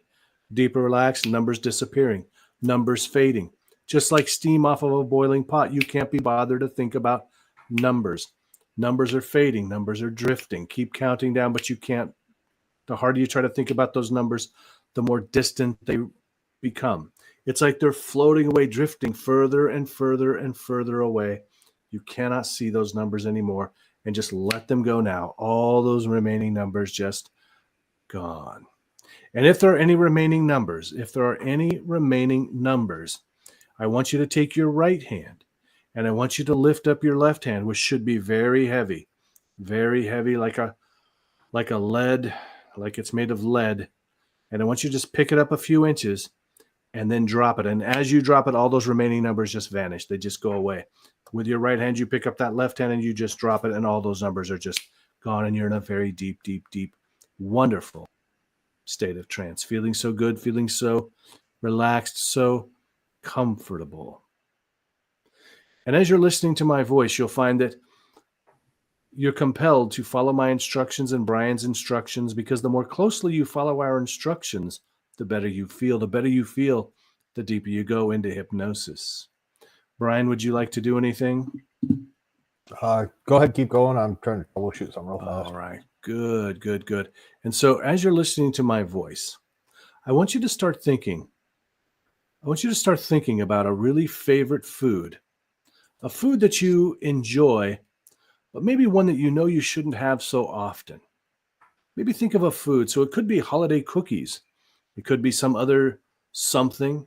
deeper relaxed, numbers disappearing, numbers fading. Just like steam off of a boiling pot, you can't be bothered to think about numbers. Numbers are fading, numbers are drifting. Keep counting down, but you can't. The harder you try to think about those numbers, the more distant they become. It's like they're floating away, drifting further and further and further away. You cannot see those numbers anymore, and just let them go now. All those remaining numbers just gone. And if there are any remaining numbers, I want you to take your right hand and I want you to lift up your left hand, which should be very heavy, like a lead, like it's made of lead. And I want you to just pick it up a few inches and then drop it. And as you drop it, all those remaining numbers just vanish. They just go away. With your right hand, you pick up that left hand and you just drop it, and all those numbers are just gone. And you're in a very deep, deep, deep, wonderful state of trance, feeling so good, feeling so relaxed, so comfortable. And as you're listening to my voice, you'll find that you're compelled to follow my instructions and Brian's instructions, because the more closely you follow our instructions, the better you feel. The better you feel, the deeper you go into hypnosis. Brian, would you like to do anything? Go ahead, keep going. I'm trying to troubleshoot something real fast. All right, good, good, good. And so as you're listening to my voice, I want you to start thinking about a really favorite food, a food that you enjoy, but maybe one that you know you shouldn't have so often. Maybe think of a food. So it could be holiday cookies. It could be some other something.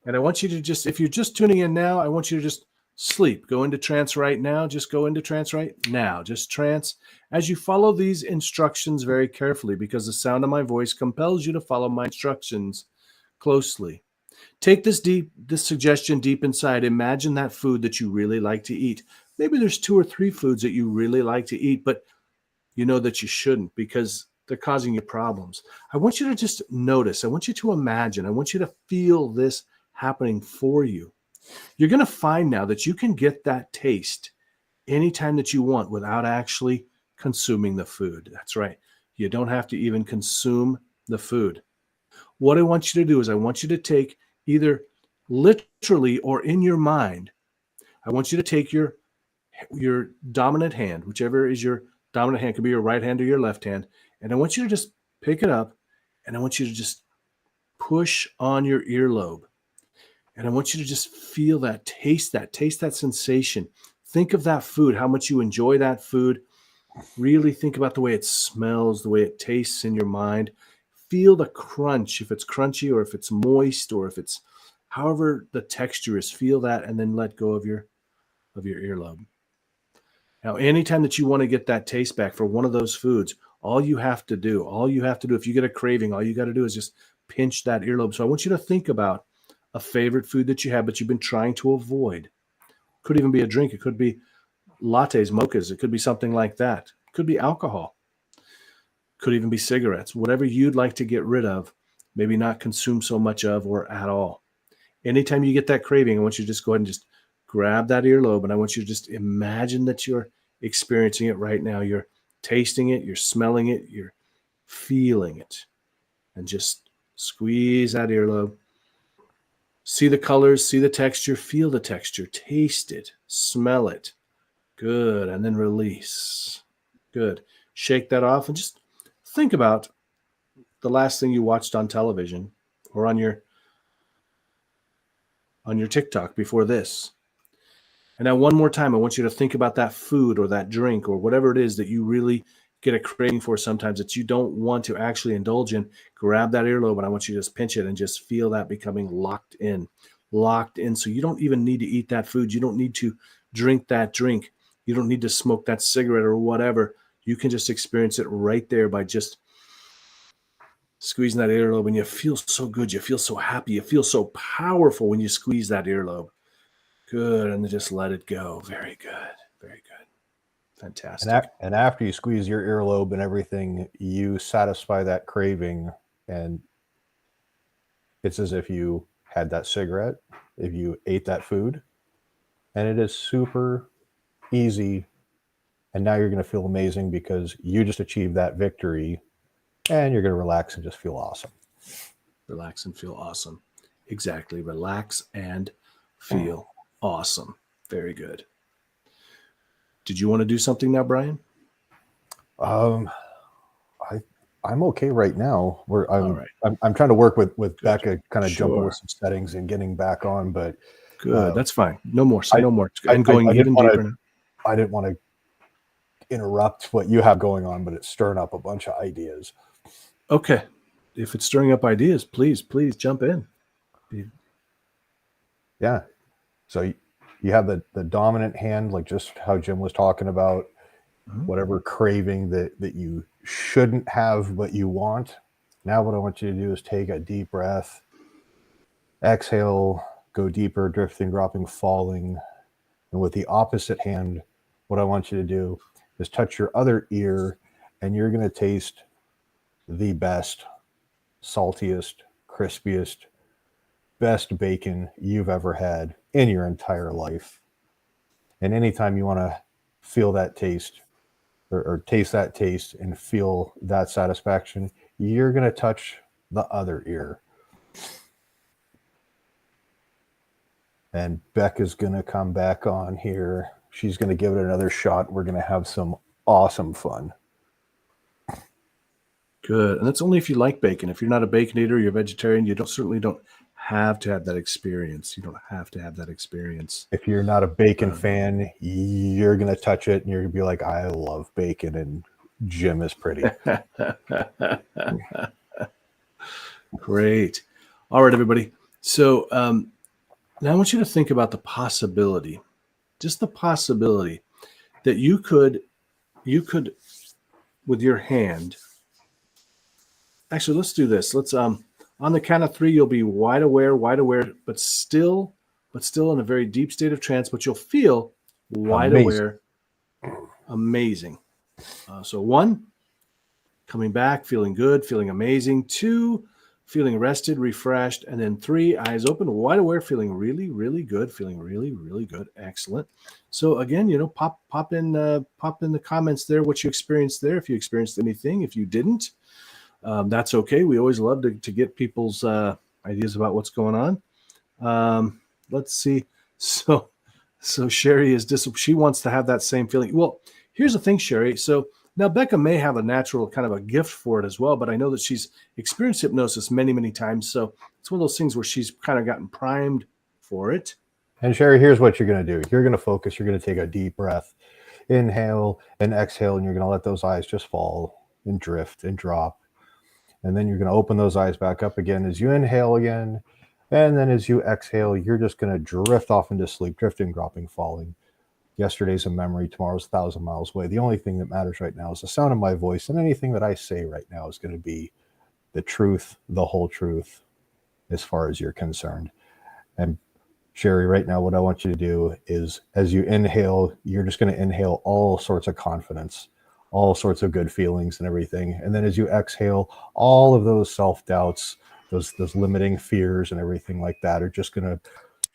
And I want you to just, if you're just tuning in now, I want you to just sleep. Go into trance right now. Just go into trance right now. Just trance as you follow these instructions very carefully, because the sound of my voice compels you to follow my instructions closely. Take this suggestion deep inside. Imagine that food that you really like to eat. Maybe there's 2 or 3 foods that you really like to eat, but you know that you shouldn't because they're causing you problems. I want you to just notice. I want you to imagine. I want you to feel this happening for you. You're going to find now that you can get that taste anytime that you want without actually consuming the food. That's right. You don't have to even consume the food. What I want you to do is I want you to take, either literally or in your mind, I want you to take your dominant hand, whichever is your dominant hand, could be your right hand or your left hand, and I want you to just pick it up, and I want you to just push on your earlobe. And I want you to just feel that, taste that sensation. Think of that food, how much you enjoy that food. Really think about the way it smells, the way it tastes in your mind. Feel the crunch, if it's crunchy or if it's moist or if it's however the texture is. Feel that, and then let go of your earlobe. Now, anytime that you want to get that taste back for one of those foods, all you have to do, if you get a craving, all you got to do is just pinch that earlobe. So I want you to think about a favorite food that you have, but you've been trying to avoid. Could even be a drink. It could be lattes, mochas. It could be something like that. It could be alcohol. Could even be cigarettes. Whatever you'd like to get rid of, maybe not consume so much of or at all. Anytime you get that craving, I want you to just go ahead and just grab that earlobe, and I want you to just imagine that you're experiencing it right now. You're tasting it, you're smelling it, you're feeling it. And just squeeze that earlobe. See the colors, see the texture, feel the texture, taste it, smell it. Good. And then release. Good. Shake that off and just think about the last thing you watched on television or on your TikTok before this. And now one more time, I want you to think about that food or that drink or whatever it is that you really get a craving for sometimes that you don't want to actually indulge in. Grab that earlobe, and I want you to just pinch it and just feel that becoming locked in. So you don't even need to eat that food. You don't need to drink that drink. You don't need to smoke that cigarette or whatever. You can just experience it right there by just squeezing that earlobe, and you feel so good. You feel so happy. You feel so powerful when you squeeze that earlobe. Good. And then just let it go. Very good. Very good. Fantastic. And after you squeeze your earlobe and everything, you satisfy that craving, and it's as if you had that cigarette, if you ate that food, and it is super easy. And now you're going to feel amazing because you just achieved that victory, and you're going to relax and just feel awesome. Relax and feel awesome. Exactly. Relax and feel awesome. Very good. Did you want to do something now, Brian? I'm okay right now. All right. I'm trying to work with Good. Becca, kind of jumping Sure. with some settings and getting back on, but good. That's fine. No more. Say no more. And I going even deeper now. I didn't want to interrupt what you have going on, but it's stirring up a bunch of ideas. Okay. If it's stirring up ideas, please jump in. Yeah. So you have the dominant hand, like just how Jim was talking about, whatever craving that you shouldn't have, but you want. Now what I want you to do is take a deep breath, exhale, go deeper, drifting, dropping, falling. And with the opposite hand, what I want you to do is touch your other ear, and you're going to taste the best, saltiest, crispiest, best bacon you've ever had in your entire life. And anytime you want to feel that taste or taste that taste and feel that satisfaction, you're going to touch the other ear. And Beck is going to come back on here. She's going to give it another shot. We're going to have some awesome fun. Good. And that's only if you like bacon. If you're not a bacon eater, you're a vegetarian, you certainly don't have to have that experience. You don't have to have that experience. If you're not a bacon fan, you're going to touch it and you're going to be like, I love bacon and Jim is pretty. Great. All right, everybody. So now I want you to think about the possibility, just the possibility that you could, with your hand, actually, let's do this. Let's, on the count of 3, you'll be wide aware, but still in a very deep state of trance, but you'll feel wide aware. Amazing. So 1, coming back, feeling good, feeling amazing. 2, feeling rested, refreshed. And then 3, eyes open, wide aware, feeling really, really good, feeling really, really good. Excellent. So again, pop in the comments there what you experienced there. If you experienced anything, if you didn't, that's okay. We always love to get people's ideas about what's going on. Let's see. So Sherry she wants to have that same feeling. Well, here's the thing, Sherry. So now Becca may have a natural kind of a gift for it as well, but I know that she's experienced hypnosis many, many times. So it's one of those things where she's kind of gotten primed for it. And Sherry, here's what you're going to do. You're going to focus. You're going to take a deep breath, inhale and exhale, and you're going to let those eyes just fall and drift and drop. And then you're going to open those eyes back up again as you inhale again. And then as you exhale, you're just going to drift off into sleep, drifting, dropping, falling. Yesterday's a memory. Tomorrow's 1,000 miles away. The only thing that matters right now is the sound of my voice. And anything that I say right now is going to be the truth, the whole truth, as far as you're concerned. And Sherry, right now, what I want you to do is as you inhale, you're just going to inhale all sorts of confidence, all sorts of good feelings and everything. And then as you exhale, all of those self-doubts, those limiting fears and everything like that are just going to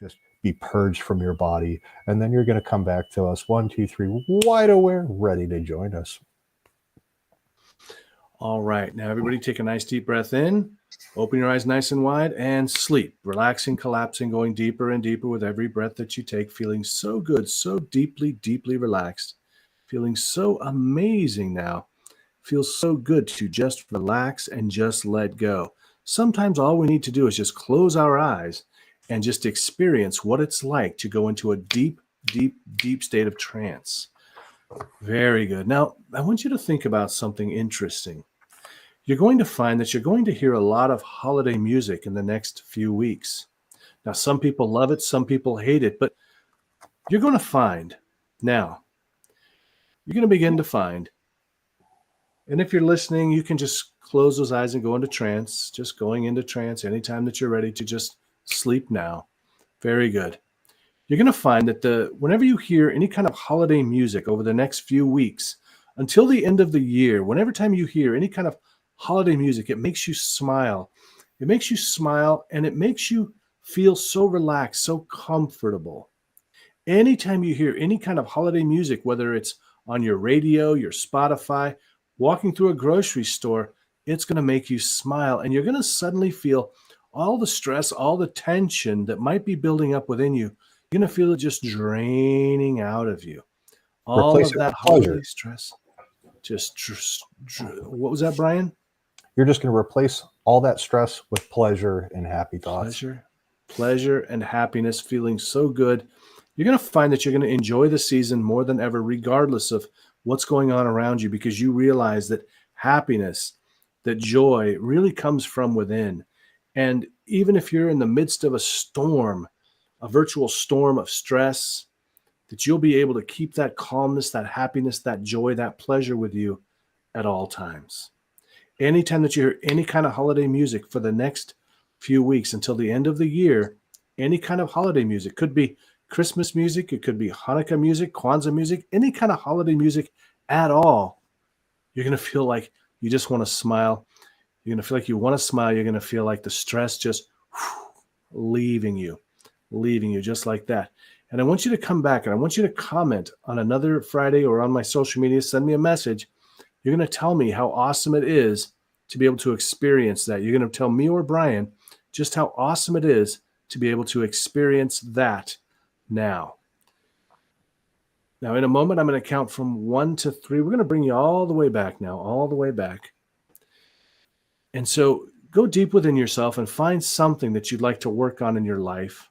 just be purged from your body. And then you're going to come back to us 1, 2, 3, wide aware, ready to join us. All right. Now everybody take a nice deep breath in, open your eyes nice and wide, and sleep, relaxing, collapsing, going deeper and deeper with every breath that you take, feeling so good, so deeply, deeply relaxed. Feeling so amazing now. Feels so good to just relax and just let go. Sometimes all we need to do is just close our eyes and just experience what it's like to go into a deep, deep, deep state of trance. Very good. Now, I want you to think about something interesting. You're going to find that you're going to hear a lot of holiday music in the next few weeks. Now, some people love it, some people hate it, but you're going to find now, you're going to begin to find, and if you're listening, you can just close those eyes and go into trance, just going into trance anytime that you're ready to just sleep now. Very good. you're going to find that whenever you hear any kind of holiday music over the next few weeks, until the end of the year, whenever time you hear any kind of holiday music, it makes you smile. It makes you smile, and it makes you feel so relaxed, so comfortable. Anytime you hear any kind of holiday music, whether it's on your radio, your Spotify, walking through a grocery store, it's going to make you smile, and you're going to suddenly feel all the stress, all the tension that might be building up within you. You're going to feel it just draining out of you. All Replace of it that with pleasure. holiday stress. What was that, Brian? You're just going to replace all that stress with pleasure and happy thoughts. Pleasure and happiness, feeling so good. You're going to find that you're going to enjoy the season more than ever, regardless of what's going on around you, because you realize that happiness, that joy really comes from within. And even if you're in the midst of a storm, a virtual storm of stress, that you'll be able to keep that calmness, that happiness, that joy, that pleasure with you at all times. Anytime that you hear any kind of holiday music for the next few weeks until the end of the year, any kind of holiday music, could be Christmas music, it could be Hanukkah music, Kwanzaa music, any kind of holiday music at all, you're going to feel like you just want to smile. You're going to feel like you want to smile. You're going to feel like the stress just leaving you just like that. And I want you to come back and I want you to comment on another Friday or on my social media. Send me a message. You're going to tell me how awesome it is to be able to experience that. You're going to tell me or Brian just how awesome it is to be able to experience that now. Now, in a moment, I'm going to count from 1 to 3. We're going to bring you all the way back now, all the way back. And so go deep within yourself and find something that you'd like to work on in your life,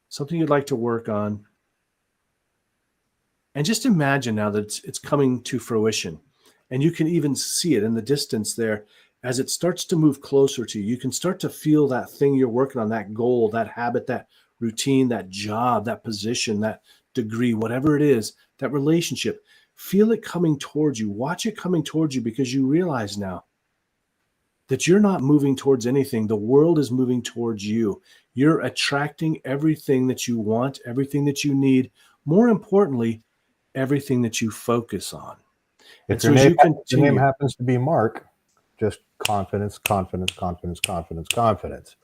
something you'd like to work on. And just imagine now that it's coming to fruition. And you can even see it in the distance there as it starts to move closer to you. You can start to feel that thing you're working on, that goal, that habit, that routine, that job, that position, that degree, whatever it is, that relationship. Feel it coming towards you. Watch it coming towards you, because you realize now that you're not moving towards anything. The world is moving towards you. You're attracting everything that you want, everything that you need. More importantly, everything that you focus on. If your name happens to be Mark, just confidence, confidence, confidence, confidence, confidence.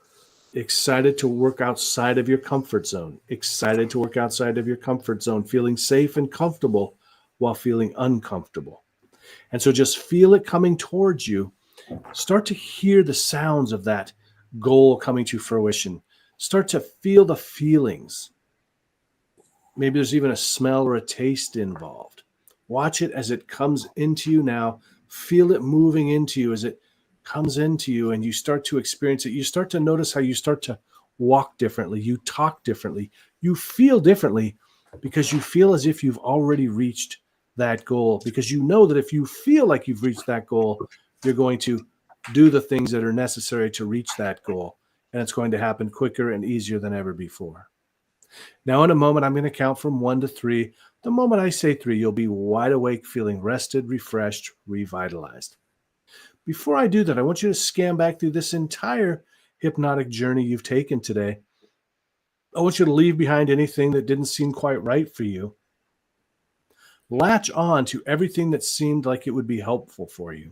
Excited to work outside of your comfort zone. Excited to work outside of your comfort zone, feeling safe and comfortable while feeling uncomfortable. And so just feel it coming towards you. Start to hear the sounds of that goal coming to fruition. Start to feel the feelings. Maybe there's even a smell or a taste involved. Watch it as it comes into you now. Feel it moving into you as it comes into you, and you start to experience it. You start to notice how you start to walk differently. You talk differently. You feel differently, because you feel as if you've already reached that goal, because you know that if you feel like you've reached that goal, you're going to do the things that are necessary to reach that goal, and it's going to happen quicker and easier than ever before. Now, in a moment, I'm going to count from 1 to 3. The moment I say 3, you'll be wide awake, feeling rested, refreshed, revitalized. Before I do that, I want you to scan back through this entire hypnotic journey you've taken today. I want you to leave behind anything that didn't seem quite right for you. Latch on to everything that seemed like it would be helpful for you.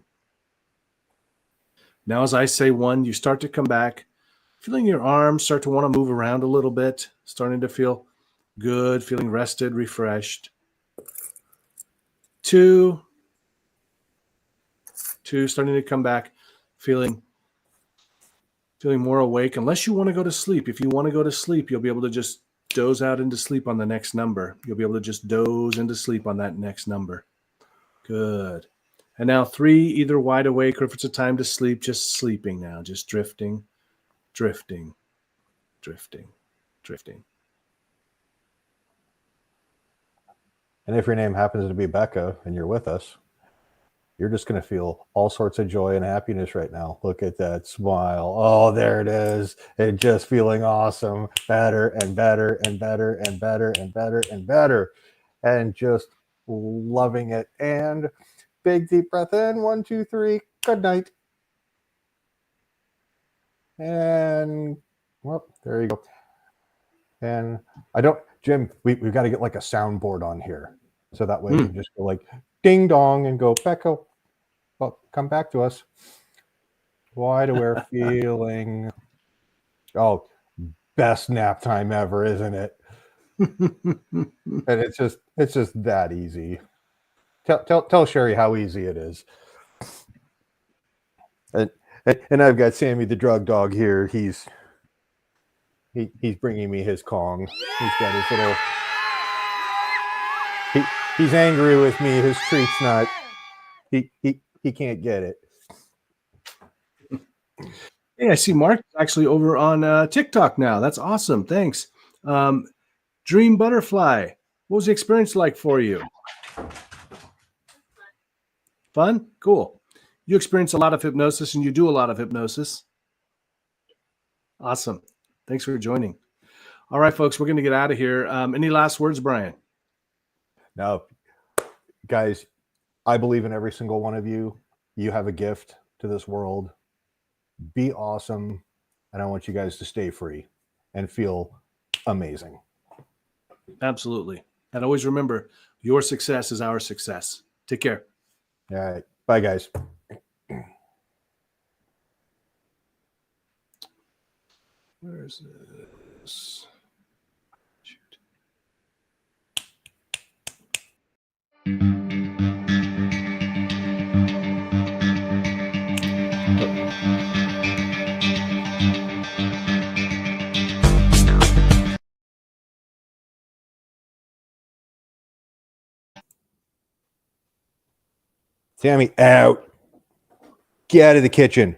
Now, as I say 1, you start to come back, feeling your arms start to want to move around a little bit, starting to feel good, feeling rested, refreshed. 2, starting to come back, feeling more awake. Unless you want to go to sleep. If you want to go to sleep, you'll be able to just doze out into sleep on the next number. You'll be able to just doze into sleep on that next number. Good. And now 3, either wide awake or if it's a time to sleep, just sleeping now, just drifting, drifting, drifting, drifting. And if your name happens to be Becca and you're with us, you're just going to feel all sorts of joy and happiness right now. Look at that smile. Oh, there it is. And just feeling awesome, better and better and better and better and better and better. And just loving it. And big deep breath in. 1, 2, 3. Good night. And well, there you go. And Jim, we've got to get like a soundboard on here. So that way we can just go like ding dong and go, Becco, well, come back to us. Wide aware feeling. Oh, best nap time ever, isn't it? And it's just that easy. Tell Sherry how easy it is. And I've got Sammy the drug dog here. He's bringing me his Kong. He's got his little. He's angry with me. His treat's not. He can't get it. Hey, I see Mark actually over on TikTok now. That's awesome. Thanks. Dream Butterfly. What was the experience like for you? Fun? Cool. You experience a lot of hypnosis and you do a lot of hypnosis. Awesome. Thanks for joining. All right, folks, we're going to get out of here. Any last words, Brian? No, guys, I believe in every single one of you. You have a gift to this world. Be awesome. And I want you guys to stay free and feel amazing. Absolutely. And always remember, your success is our success. Take care. All right. Bye, guys. Where is this? Shoot. Sammy, out. Get out of the kitchen.